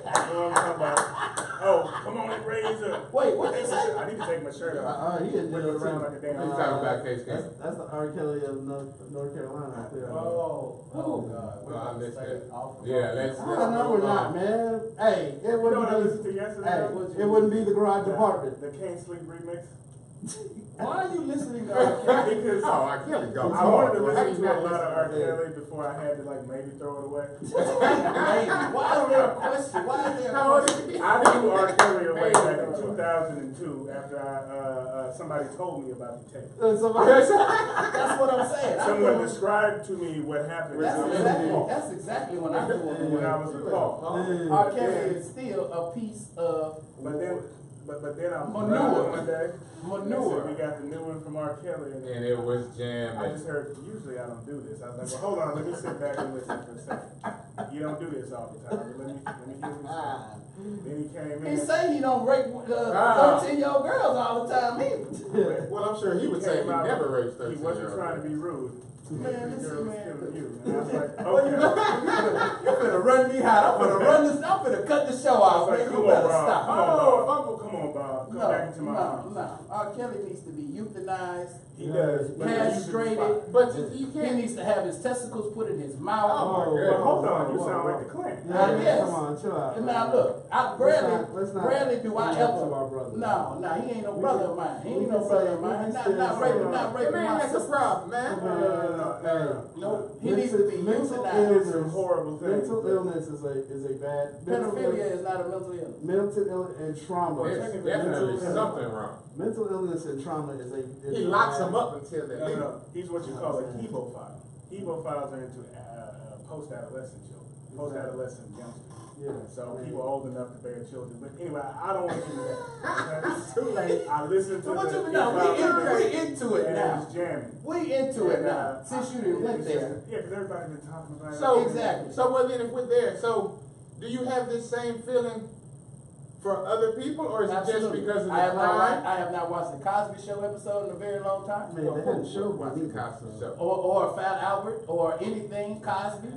That's what I'm talking about. Oh, come on and raise up. Wait, what did you say? I need to take my shirt off. He didn't Wiggle around like a damn. He's talking about Case Keenum. That's the R. Kelly of North Carolina out there. Oh God. Well, I missed that. Off the Yeah, road. let's. No, we're not, man. Hey, it You know wouldn't what I be. listened to yesterday? Hey, though? it wouldn't be the garage apartment. The Can't Sleep remix. Why are you listening to R. Kelly? Because Oh, I can't go. I wanted to How do listen you to a not lot of R. listen to Kelly before I had to like maybe throw it away. Maybe. Why is there a question? Why is there a How old is question? he? I threw R. Kelly away back in Maybe. 2002 after somebody told me about the tape. That's what I'm saying. I Someone threw- described to me what happened That's exactly when I threw it when I away. was a call. R. Kelly is still a piece of But then I was Manure. driving one day. manure. We got the new one from R. Kelly. And it was I jamming. just heard, usually I don't do this. I was like, well, hold on, let me sit back and listen for a second. You don't do this all the time. But let me hear what you say. Then he came He in. say he don't rape 13-year-old girls all the time either. Well, I'm sure he would say he came out- never raped 13 He wasn't trying to be rude. Man, The listen, girl was man. killing you. And I was like, Well, you okay. finna run me hot. I'm finna run this. I'm finna cut the show I off. was like, Man, come you on, better Bob. stop. Come on, Bob. Come on, Bob. Come No, back into my arms. No. R. Kelly needs to be euthanized. He does. Castrated. But you He can't. needs to have his testicles put in his mouth. Oh, my Well, God. hold on, you sound like the Klan. Yes. Come on, chill out. And now look, Let's not rarely do I to our ever. brother. No, he ain't no brother of mine. He we ain't no can brother say- of mine. we can Not still raping, say- not The raping man my has a sister. problem, man. No, he needs to be mental euthanized. illness. Some horrible things. Mental illness is a bad. Pedophilia is not a mental illness. Mental illness and trauma. There's definitely something wrong. Mental illness and trauma is He locks them up until they're legal. No. He's what you call a hebophile. Hebophiles are into post-adolescent children, post-adolescent youngsters. Yeah. So people old enough to bear children. But anyway, I don't want to do that. Okay? It's too late. I listened to So what the you know? We into it and now. it was jamming. We into it And, now. Since you didn't went it's there. just- Yeah, because everybody's been talking about it. So Exactly. So well, then if we're there, so do you have this same feeling for other people, or is it just Absolutely. because of the I crime? have not watched the Cosby Show episode in a very long time. Man, they hadn't showed Watch me the Cosby Show. Or Fat Albert or anything Cosby.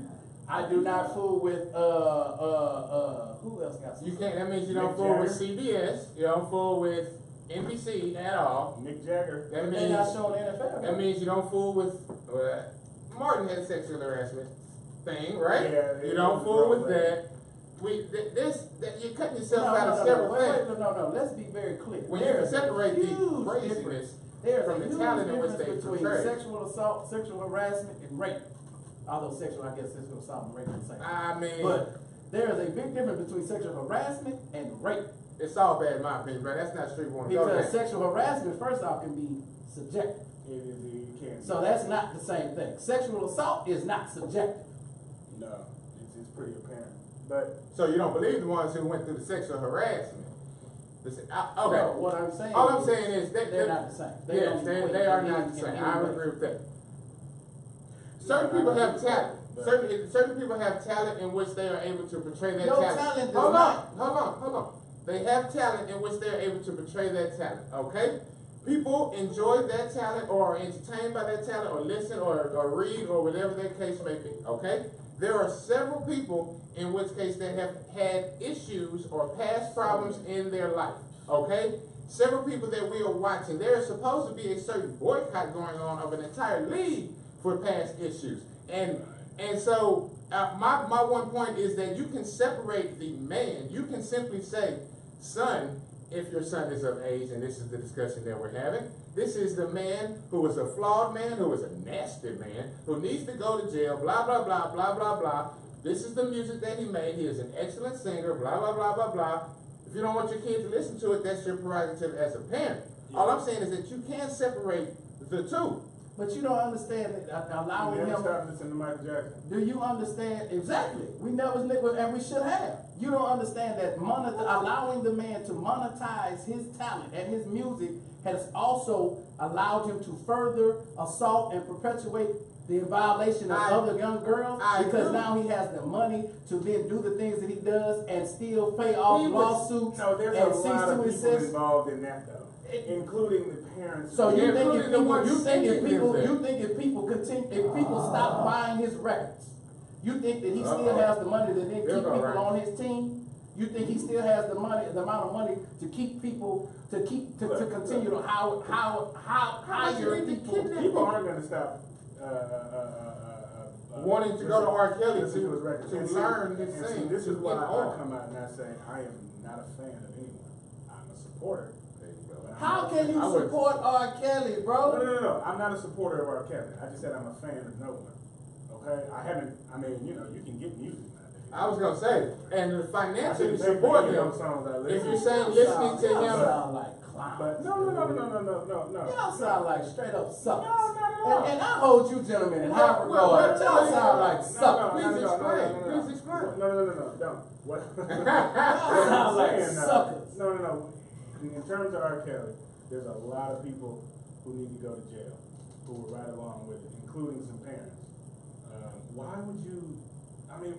I do not fool with who else got some? You can't. That means you don't Mick fool with Jagger. CBS. You don't fool with NBC at all. Mick Jagger. That They not means showing the NFL. that means you don't fool with. Martin had a sexual harassment thing, right? Yeah, you it don't was fool with wrong, that. You're cutting yourself out of several things. No. Let's be very clear. When you There can is a separate the huge craziness difference. There's from a the huge talent in which difference they between portray. sexual assault, sexual harassment, and rape. Although sexual, I guess sexual assault and rape are the same. I mean, But there is a big difference between sexual harassment and rape. it's all bad in my opinion, bro. That's not street we want to go Because down. sexual harassment, first off, can be subjective. You can't. So that's not the same thing. Sexual assault is not subjective. No, it's pretty apparent. But So you don't believe the ones who went through the sexual harassment? Okay. So what I'm saying All I'm is saying is that they're not the same. Yes, they are not the same. I would agree with that. Certain people have talent. Certain people have talent in which they are able to portray that Your talent. talent does Hold not. on, hold on. They have talent in which they are able to portray that talent. Okay? People enjoy that talent or are entertained by that talent or listen or read or whatever their case may be. Okay? There are several people in which case they have had issues or past problems in their life. Okay? Several people that we are watching. There is supposed to be a certain boycott going on of an entire league for past issues. And so my one point is that you can separate the man. You can simply say, son, if your son is of age, and this is the discussion that we're having, this is the man who is a flawed man, who is a nasty man, who needs to go to jail, blah, blah, blah, blah, blah, blah. This is the music that he made. He is an excellent singer, blah, blah, blah, blah, blah. If you don't want your kid to listen to it, that's your prerogative as a parent. Yeah. All I'm saying is that you can't separate the two. But you don't understand that allowing you never him. stopped listening to Michael Jackson. Do you understand exactly? We never, and we should have. You don't understand that allowing the man to monetize his talent and his music has also allowed him to further assault and perpetuate the violation of other young girls because now he has the money to then do the things that he does and still pay off lawsuits No, there's and a cease lot to of people exist. involved in that though, including the parents. So you think if including the people, ones singing if people stop buying his records, you think that he still has the money to then keep people on his team? You think he still has the money, the amount of money to keep people, to continue to hire people? People aren't going to stop Wanting to go to R. Kelly listen his records. to And see- learn his and see, thing, This to is why get I on. come out and I say I am not a fan of anyone. I'm a supporter. But I'm How not a can fan. you I would- support R. Kelly, bro? No. I'm not a supporter of R. Kelly. I just said I'm a fan of no one. Okay? I haven't. I mean, you can get music nowadays. I was gonna say, and I financially didn't support any of him. those songs I If listen you're to. saying listening to Y'all him, sound like clowns. But no. Y'all sound like straight up suckers. No, not at all. And I hold you gentlemen in high regard. Y'all sound like suckers. Please explain. Please explain. No, don't. What? Y'all sound like saying, suckers. No. In terms of R. Kelly, there's a lot of people who need to go to jail who were right along with it, including some parents. Why would you? I mean,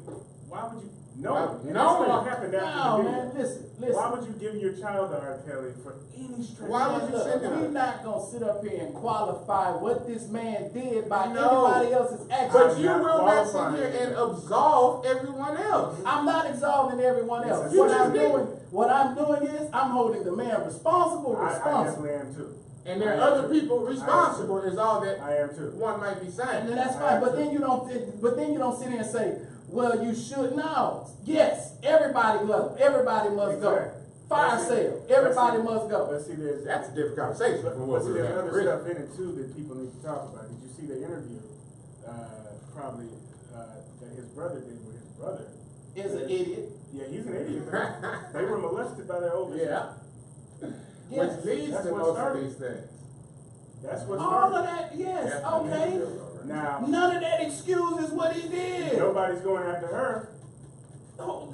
why would you? No, No, that's man. what happened after No, the man, video. listen. Why would you give your child to R. Kelly for any stretch? Why would you Look, send it? we're not gonna sit up here and qualify what this man did by No. anybody else's actions. But I'm you not will not sit qualifying here it. and absolve everyone else. I'm not absolving everyone else. You What just I'm did. doing, what I'm doing is I'm holding the man responsible. I Responsible. definitely am too. And there I are am other too. people responsible is all that I am too. one might be And saying. then that's I fine. have But to. then you don't. But then you don't sit here and say, "Well, you should." No. Yes, everybody must. Everybody must go. Exactly. Fire That's it. sale. Everybody That's it. must go. But see, there's That's a different conversation from what see, we're there's having. other Really. stuff in it too that people need to talk about. Did you see the interview? Probably that his brother did with his brother. Is an idiot. Yeah, he's an idiot. Man. They were molested by their older Yeah. sister. Yes. Which leads That's to what most of started. these things. That's what All of started. that. Yes. Yeah. Okay. Now, None of that excuses what he did. nobody's going after her. Oh,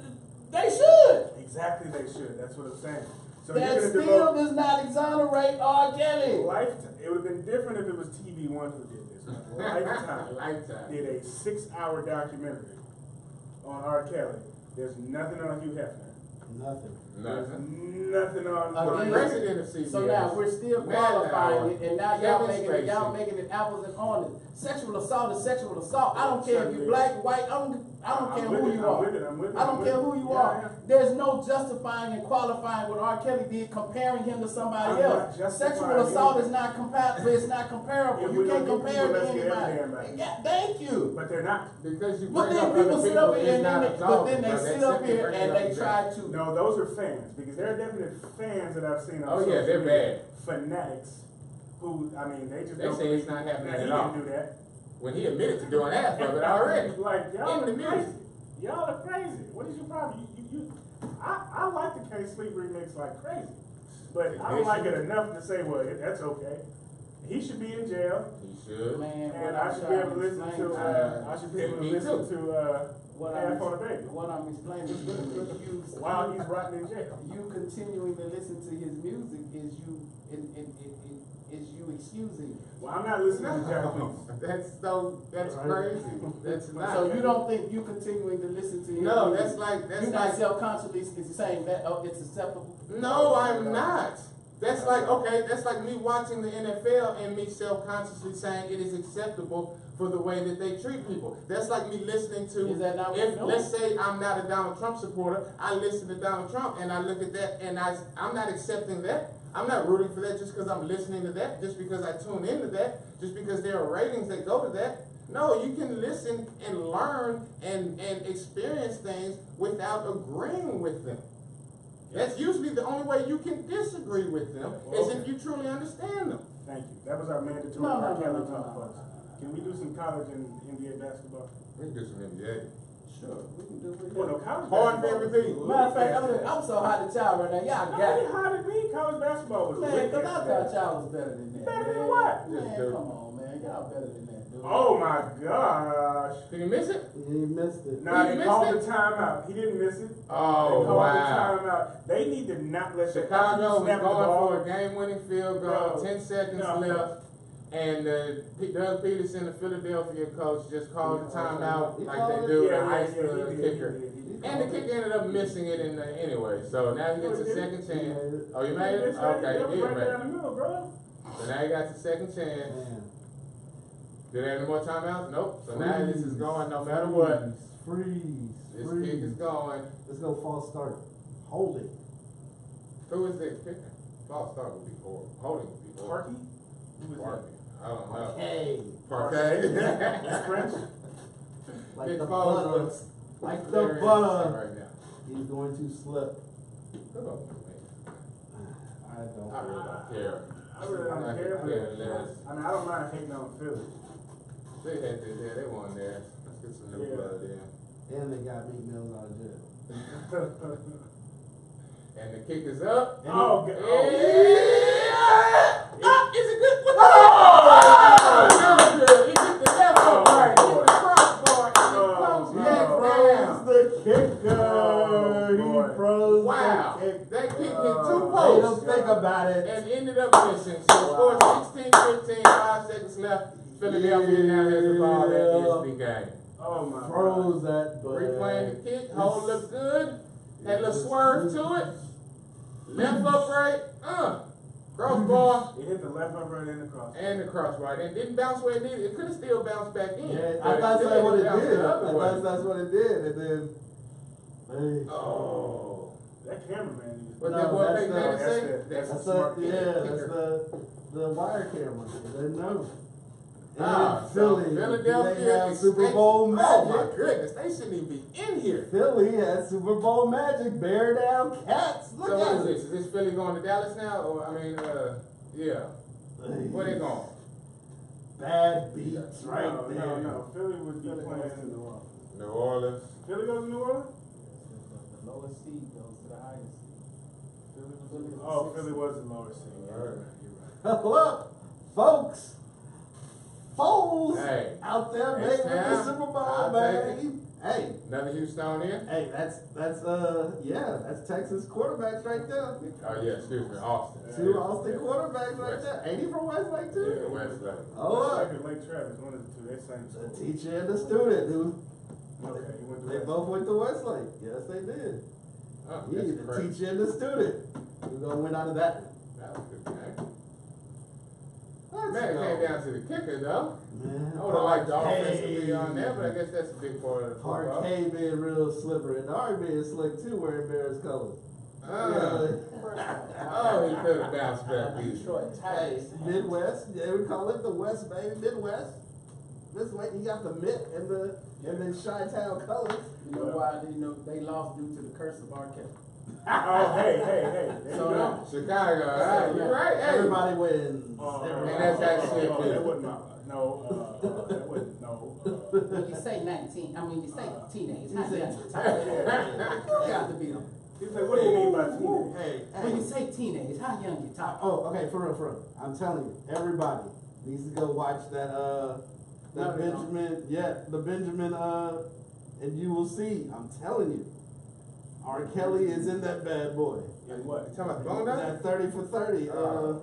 they should. Exactly, they should. That's what I'm saying. So That you're still gonna devote does not exonerate R. Kelly. lifetime. It would have been different if it was TV1 who did this. Lifetime Lifetime. did a 6-hour documentary on R. Kelly. There's nothing on Hugh Hefner. Nothing. There's Nothing. nothing on. The Again. president of CBS. So now we're still Mad qualifying it, and now y'all Demonstration. making it apples and oranges. Sexual assault is sexual assault. I don't care if you're black, white. I don't care who you are. I'm with it. I don't care who you are. There's no justifying and qualifying what R. Kelly did, comparing him to somebody I'm not else. justifying Sexual assault anything. is not comparable. It's not comparable. Yeah, You we can't don't give compare it people to less than anybody. everybody. Yeah, thank you. But they're not. Because you But bring then up people other sit up people, here it's not but absolving, then they but sit that's up simply here bringing and up they the try fact. to. No, those are fans because there are definite fans that I've seen on Oh, social yeah, they're media. bad. Fanatics who, I mean, they just They don't say believe it's not happening that at he all. didn't do that. When he admitted to doing half of it already. Like, y'all In the are music. crazy. Y'all are crazy. What is your problem? I like the K-Sleep remix like crazy. But I don't like it enough to say, well, that's okay. He should be in jail. He should. Man, And what I I'm should be able to trying listen explain to, you- I should be able to Me listen too. to, What Half on a Baby. What I'm explaining to you is while he's rotting in jail. you continuing to listen to his music is you excusing it. Well, I'm not listening to Jack Leach. That's crazy. That's not. So you don't think you continuing to listen to his No, music, that's like you're not self-consciously saying that it's acceptable? No, I'm not. That's like, okay, that's like me watching the NFL and me self-consciously saying it is acceptable for the way that they treat people. That's like me listening to, Is that not what if, you're doing? let's say I'm not a Donald Trump supporter, I listen to Donald Trump and I look at that and I'm not accepting that. I'm not rooting for that just because I'm listening to that, just because I tune into that, just because there are ratings that go to that. No, you can listen and learn and experience things without agreeing with them. That's usually the only way you can disagree with them, is if you truly understand them. Thank you. That was our mandatory No, R. no, Kelly no, no, talk, no, folks. no, no. Can we do some college and NBA basketball? We can do some NBA. Sure, we can do it. Well, no, college Hard for basketball every was beat. good. Matter of fact, I'm so hot at y'all right now. Y'all No, got it it. hard to be. College basketball was Man, lit because I yesterday. thought y'all was better than that. Better than man. what? Man, Just do. come on, man. Y'all better than that, dude. Oh my gosh. Did you miss it? He missed it. Nah, He they missed called it? the timeout. He didn't miss it. Oh, They called wow. the timeout. They need to not let Chicago was snap the going ball. for a game-winning field goal, Bro, 10 seconds no. left, and Doug Peterson, the Philadelphia coach, just called the timeout He like called they it? do to Yeah, ice he the did, kicker. he did. And the kicker ended up missing it anyway, so now he gets a second chance. Oh, you made it? Okay, That was he did right make down it. the middle, bro. So now he got the second chance. Man. Do they have any more timeouts? Nope. So now this is going no matter what. Freeze. This Freeze. kick is going. Let's go false start. Hold it. Who is the kicker? False start would be horrible. Holding would be horrible. Parky? Who was Parky. I don't know. Hey. Parquet. that? French? Like Big the Foles bug. looks Like the very bug. interesting right now. He's going to slip. Look up with me. I don't. I really don't care. I really don't I care. can care less. I mean, I don't mind hating on Philly. They had this there, they won there. Let's get some new Yeah. blood in. And they got Meek Mills out of jail. And the kick is up. Oh, Yeah. God. Up, is it good? Oh, good. He hit the left Oh, right. He hit boy. the crossbar and Oh, it comes boy. back down. the kicker. Oh, boy. He froze Wow. the kicker. That kick hit two Made posts. him think about it. And ended up missing. So score 16-15, 5 seconds left. Philadelphia now has the ball. That is the game. Oh my Froze God. that, but Replaying the kick, hold looked good. Had a little swerve to it. Left upright, crossbar. It hit the left upright and the cross. And the crossbar. And didn't bounce where it needed. It could have still bounced back in. Yeah, But I thought that's what it bounced did. the other I way. thought that's what it did, and then. Hey. Oh. That cameraman needs What No, that boy that's Big the- Daddy that's say? the- That's That's a smart the kid. that's the wire camera. They know. Ah, And so Philly, Philadelphia they have is Super Bowl Oh magic. my goodness, they shouldn't even be in here. Philly has Super Bowl magic. Bear down cats. Look So at what is it. this? Is this Philly going to Dallas now? Or yeah. Where they going? Bad beats right there. No. Philly would be Philly playing goes to in New Orleans. New Orleans. Philly goes to New Orleans? The lowest seed goes to the highest seed. Philly was Oh, the Philly sixth was the lower seed. Yeah, All right. you're right. Look, folks. Foles Hey, out there, it's baby, with the time. Super Bowl, I'll take baby. Hey, Another Houstonian. hey, that's that's Texas quarterbacks right there. Oh yeah, excuse me, Austin. Two Austin quarterbacks right there. Ain't he from Westlake too? Yeah, Westlake. Oh, Westlake look. and Lake Travis, one of the two. They same The school. teacher and the student who Okay, you went to they Westlake. both went to Westlake. Yes, they did. Oh, Yeah, that's the crazy. teacher and the student. We're gonna win out of that. That was a good game. Let's Man, it go. came down to the kicker though. Man, I would have liked the Parquet. offense to be on there, but I guess that's a big part of the football. Parquet being real slippery, and Ari being slick too, wearing Bears colors. Oh, he could have bounced back easy. Detroit Hey, Tigers. Midwest, yeah, we call it the West, baby, Midwest. This way, you got the mitt and the Chi-Town colors. You know why? You know they lost due to the curse of R. Kelly. Oh, hey. There you So go. now, Chicago, all right, you're right. Hey. Everybody wins. And that's actually a that big- wasn't that wasn't When you say 19, I mean, you say teenage, how young you Yeah. talking? You got to be them. He said, what do you mean by teenage? Hey, When you hey. say teenage, how young you talking? Oh, okay, for real. I'm telling you, everybody needs to go watch that, No, that they don't. Benjamin, the Benjamin, and you will see, I'm telling you. R. Kelly is in that bad boy. And what? You talking about the Boondocks? That 30 for 30, Oh,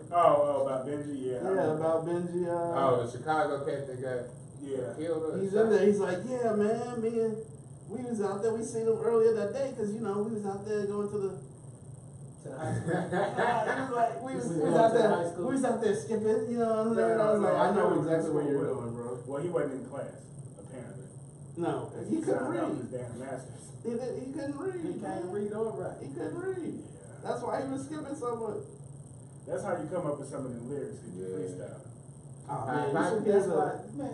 about Benji, yeah. yeah, about Benji, Oh, the Chicago cat that got Yeah. killed. Or he's shot? in there, he's like, yeah, man, we was out there, we seen him earlier that day, cause you know, we was out there going to the, to the high school. he was like, we was We out went to there, high school. we was out there skipping, you know what I'm saying? I was like, I know exactly where you're going, bro. Well, he wasn't in class, apparently. No, he couldn't signed off his read. damn masters. He couldn't read. He can't read or write. He couldn't read. Yeah. That's why he was skipping so much. That's how you come up with some of them lyrics that you Yeah. freestyle. Oh, man, man, you here's That's a, why, man,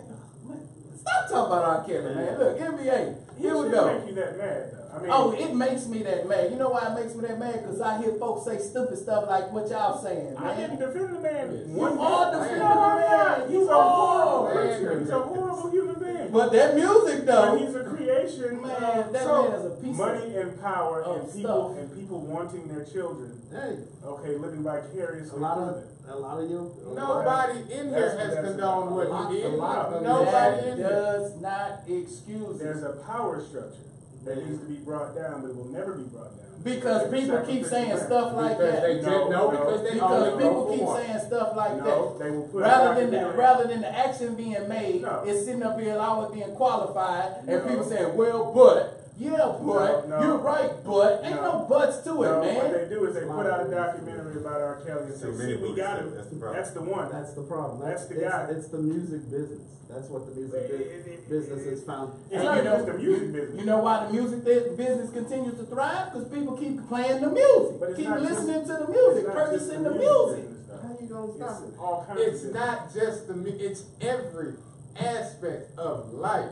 stop talking about R. Kelly, man. Look, NBA. Here we It go. shouldn't make you that mad, though. I mean, Oh, it makes me that mad. You know why it makes me that mad? Because I hear folks say stupid stuff like what y'all saying, I didn't man. defend the man. You one are bit. defending No, I'm the man. not. You He's a are. horrible Man, creature. He's a horrible human being. But that music, But though, he's a creation. Man, that so, man is a piece money and power of and stuff. people wanting their children. hey, Okay, living vicariously. a lot through of it. you. Nobody in here has That's- condoned what he did. a lot of Nobody that in here. does not excuse There's it. a power structure that needs to be brought down, but it will never be brought down. Because people keep saying stuff like Because they that. did No, because they Because only people vote for keep one. saying stuff like that. No, they will put Rather than the action being made, No. it's sitting up here always being qualified, and No. people saying, "Well, but yeah, but No. you're right, but ain't no buts to it, No, what man." they do is they put out a documentary about R. Kelly and say, Too see, many we movies, got that's him. the problem. That's the one. That's the problem. That's the it's, guy. It's the music business. That's what the music business is found. It's And not you know- just the music business. You know why the music business continues to thrive? Because people keep playing the music, But it's keep not just- listening to the It's music, not just purchasing the music music. business, though. How you gonna It's stop it? all kinds It's of not just it's every aspect of life.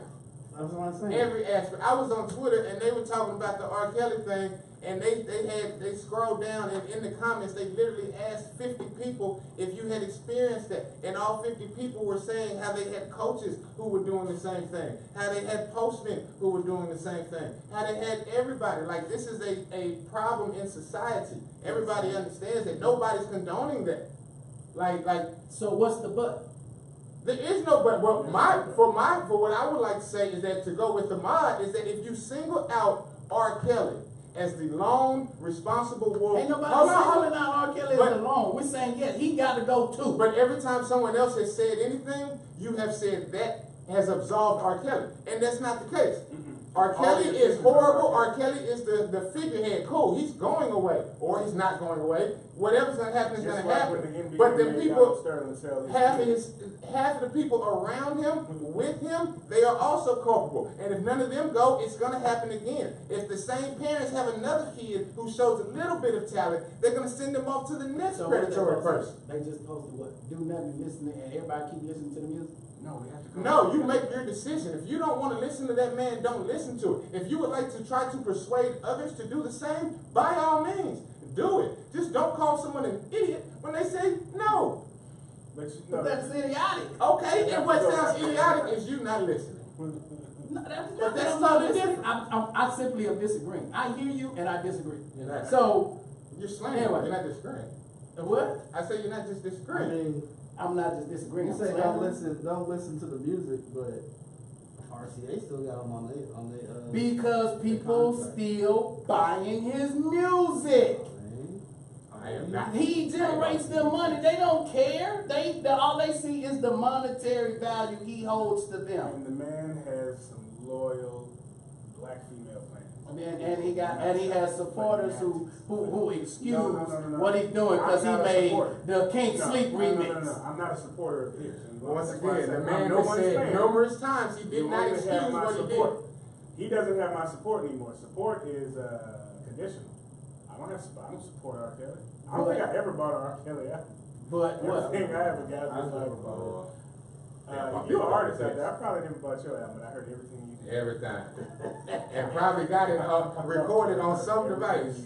That's what I'm saying. Every aspect. I was on Twitter and they were talking about the R. Kelly thing, and they scrolled down and in the comments they literally asked 50 people if you had experienced that, and all 50 people were saying how they had coaches who were doing the same thing, how they had postmen who were doing the same thing, how they had everybody. Like, this is a problem in society. Everybody understands that. Nobody's condoning that. Like So what's the but? there is no but. Well, for what I would like to say is that to go with the mod is that if you single out R. Kelly as the lone responsible wolf, Ain't nobody hold on, singling out R. Kelly But- alone. We're saying yes, he got to go too. But every time someone else has said anything, you have said that has absolved R. Kelly, and that's not the case. R. Kelly is horrible. R. Kelly is the figurehead. Cool, he's going away, or he's not going away. Whatever's gonna happen is gonna happen. But the people, half of the people around him, with him, they are also culpable. And if none of them go, it's gonna happen again. If the same parents have another kid who shows a little bit of talent, they're gonna send them off to the next predatory person. They just supposed to what? Do nothing, listen, and everybody keep listening to the music? No, we have to. No, you make your decision. If you don't want to listen to that man, don't listen to it. If you would like to try to persuade others to do the same, by all means, do it. Just don't call someone an idiot when they say no. But that's idiotic. Okay, and what sounds idiotic is you not listening. No, that's totally different. I simply am disagreeing. I hear you and I disagree. So you're slandering. Anyway. You're not disagreeing. What? I say you're not just disagreeing. I mean, I'm not just disagreeing. you say don't listen to the music, but RCA still got them on the because people still buying his music. I am not. He generates them money. They don't care. All they see is the monetary value he holds to them. And the man has some loyal black female fans. And he has supporters who excuse what he's doing because he made the Can't Sleep remix. No, I'm not a supporter of his. Once again, the man has said numerous times he did not excuse what he did. He doesn't have my support anymore. Support is conditional. I don't support R. Kelly. I don't think I ever bought an R. Kelly album. But what? Everything I ever got was like, you're an artist out there. I probably never bought your album, but I heard everything you did. Everything. And probably got it recorded on some device.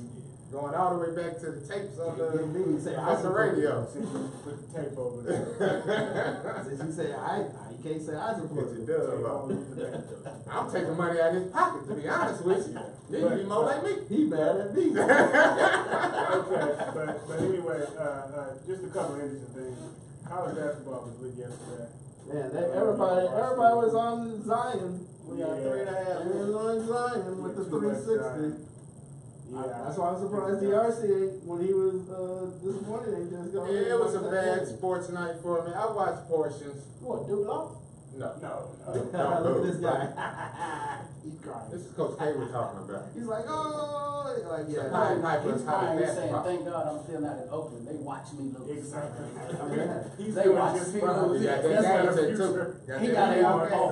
Going all the way back to the tapes on the radio. Put the tape over there. Since you say you can't say I support It's a you. dub. I'm taking money out of his pocket, to be honest with you. You be more like me. He mad at me. Okay, but anyway, just a couple of interesting things. College basketball was lit yesterday. Man, everybody was on Zion. We got 3.5 They was on Zion with the 360. Yeah, That's why I'm surprised DRC when he was disappointed. He just go. Yeah, it was a bad sports night for me. I watched portions. What, Duke lost? No. Look at this guy. He's crying. This is Coach K we're talking about. He's like, oh, like yeah. He's crying. He's saying, thank God I'm still not in Oakland. They watch me lose. exactly. They watch me lose. Yeah, That's that's what he got a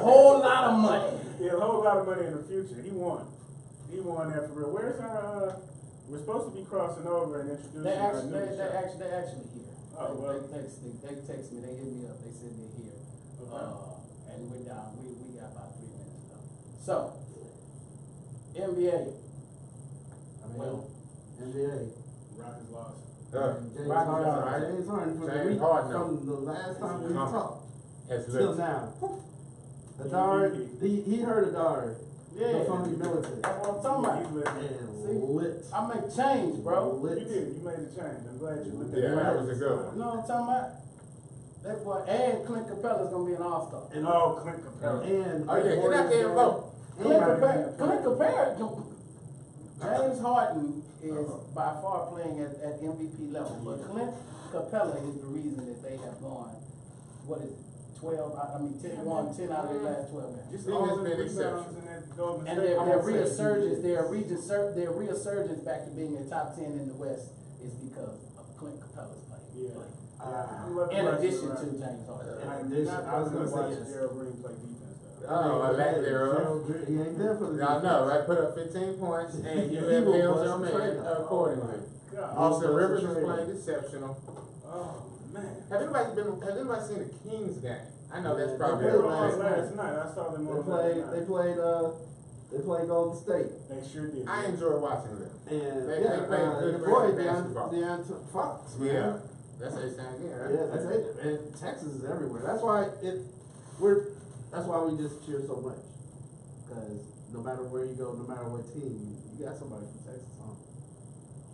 whole lot of money. Yeah, a whole lot of money in the future. He won. He won that for real. Where's our? We're supposed to be crossing over and introducing They our actually new show. here. Oh, well. They text me. They hit me up. They said they're here. And we're down. We got about 3 minutes left. So, NBA. NBA. Rock is lost. James Rock Harden. Harden. James Harden James Harden. from the last time we talked Has till looked. now. Adar, he heard Adar. Yeah. The funky militant. That's what I'm talking about. He's lit. And lit. I make change, bro. Lit. You did. You made a change. I'm glad you looked at Yeah, it. that was a good You one. know what I'm talking about? That boy, and Clint Capella's gonna be an all-star. And Oh, Clint Capella. and Oh yeah, get out there and vote. Clint Capella, James Harden is by far playing at MVP level, but Clint Capella is the reason that they have gone, what is it, 10 out of their last 12 games. Just He all has the been rebounds exceptional. in that Golden And State. their resurgence back to being a top 10 in the West is because of Clint Capella's play. Yeah. In addition to James Harden. I was gonna say watch yes. Gerald Green play defense though. Oh, I like thereof. He ain't there for the. Y'all know, right? Put up 15 points and you have held your man accordingly. God. Austin Rivers is playing exceptional. Oh man. Has anybody seen the Kings game? I know that's Yeah, probably they They played everybody's last night. I saw them They on played Golden State. They sure did. I enjoy watching them. And They yeah, play good the boy basketball. De'Aaron Fox. Man. Yeah. That's how it sounds again, right? Yeah, that's it. And Texas is everywhere. That's why we just cheer so much. Because no matter where you go, no matter what team, you got somebody from Texas on.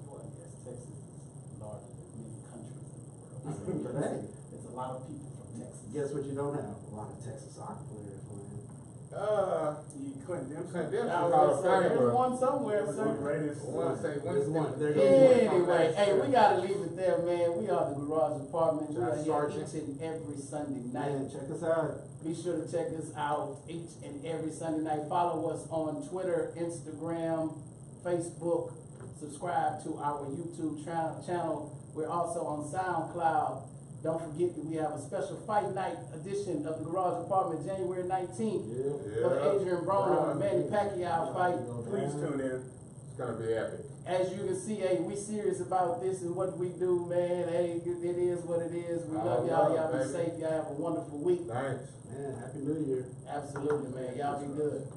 Well, yes, Texas is larger than many countries in the world. But hey, There's a lot of people from Texas. guess what you don't have? A lot of Texas soccer players playing. Clint Dempsey. Clint Dempsey I was called a gonna say, there's flavor. one somewhere, The son. greatest. One say There's one. Winston. There goes Anyway, hey, we gotta leave it there, man. We are the Garage Apartment. We are Josh here Sargent. each and every Sunday night. Man, check us out. Be sure to check us out each and every Sunday night. Follow us on Twitter, Instagram, Facebook. Subscribe to our YouTube channel. We're also on SoundCloud. Don't forget that we have a special Fight Night edition of the Garage Apartment, January 19th. Yeah. For the Adrian Broner and Manny Pacquiao fight. Please tune in. It's gonna be epic. As you can see, hey, we serious about this and what we do, man. Hey, it is what it is. We love y'all. Y'all be baby. safe. Y'all have a wonderful week. Thanks. Man, Happy New Year. Absolutely, man. Y'all be good.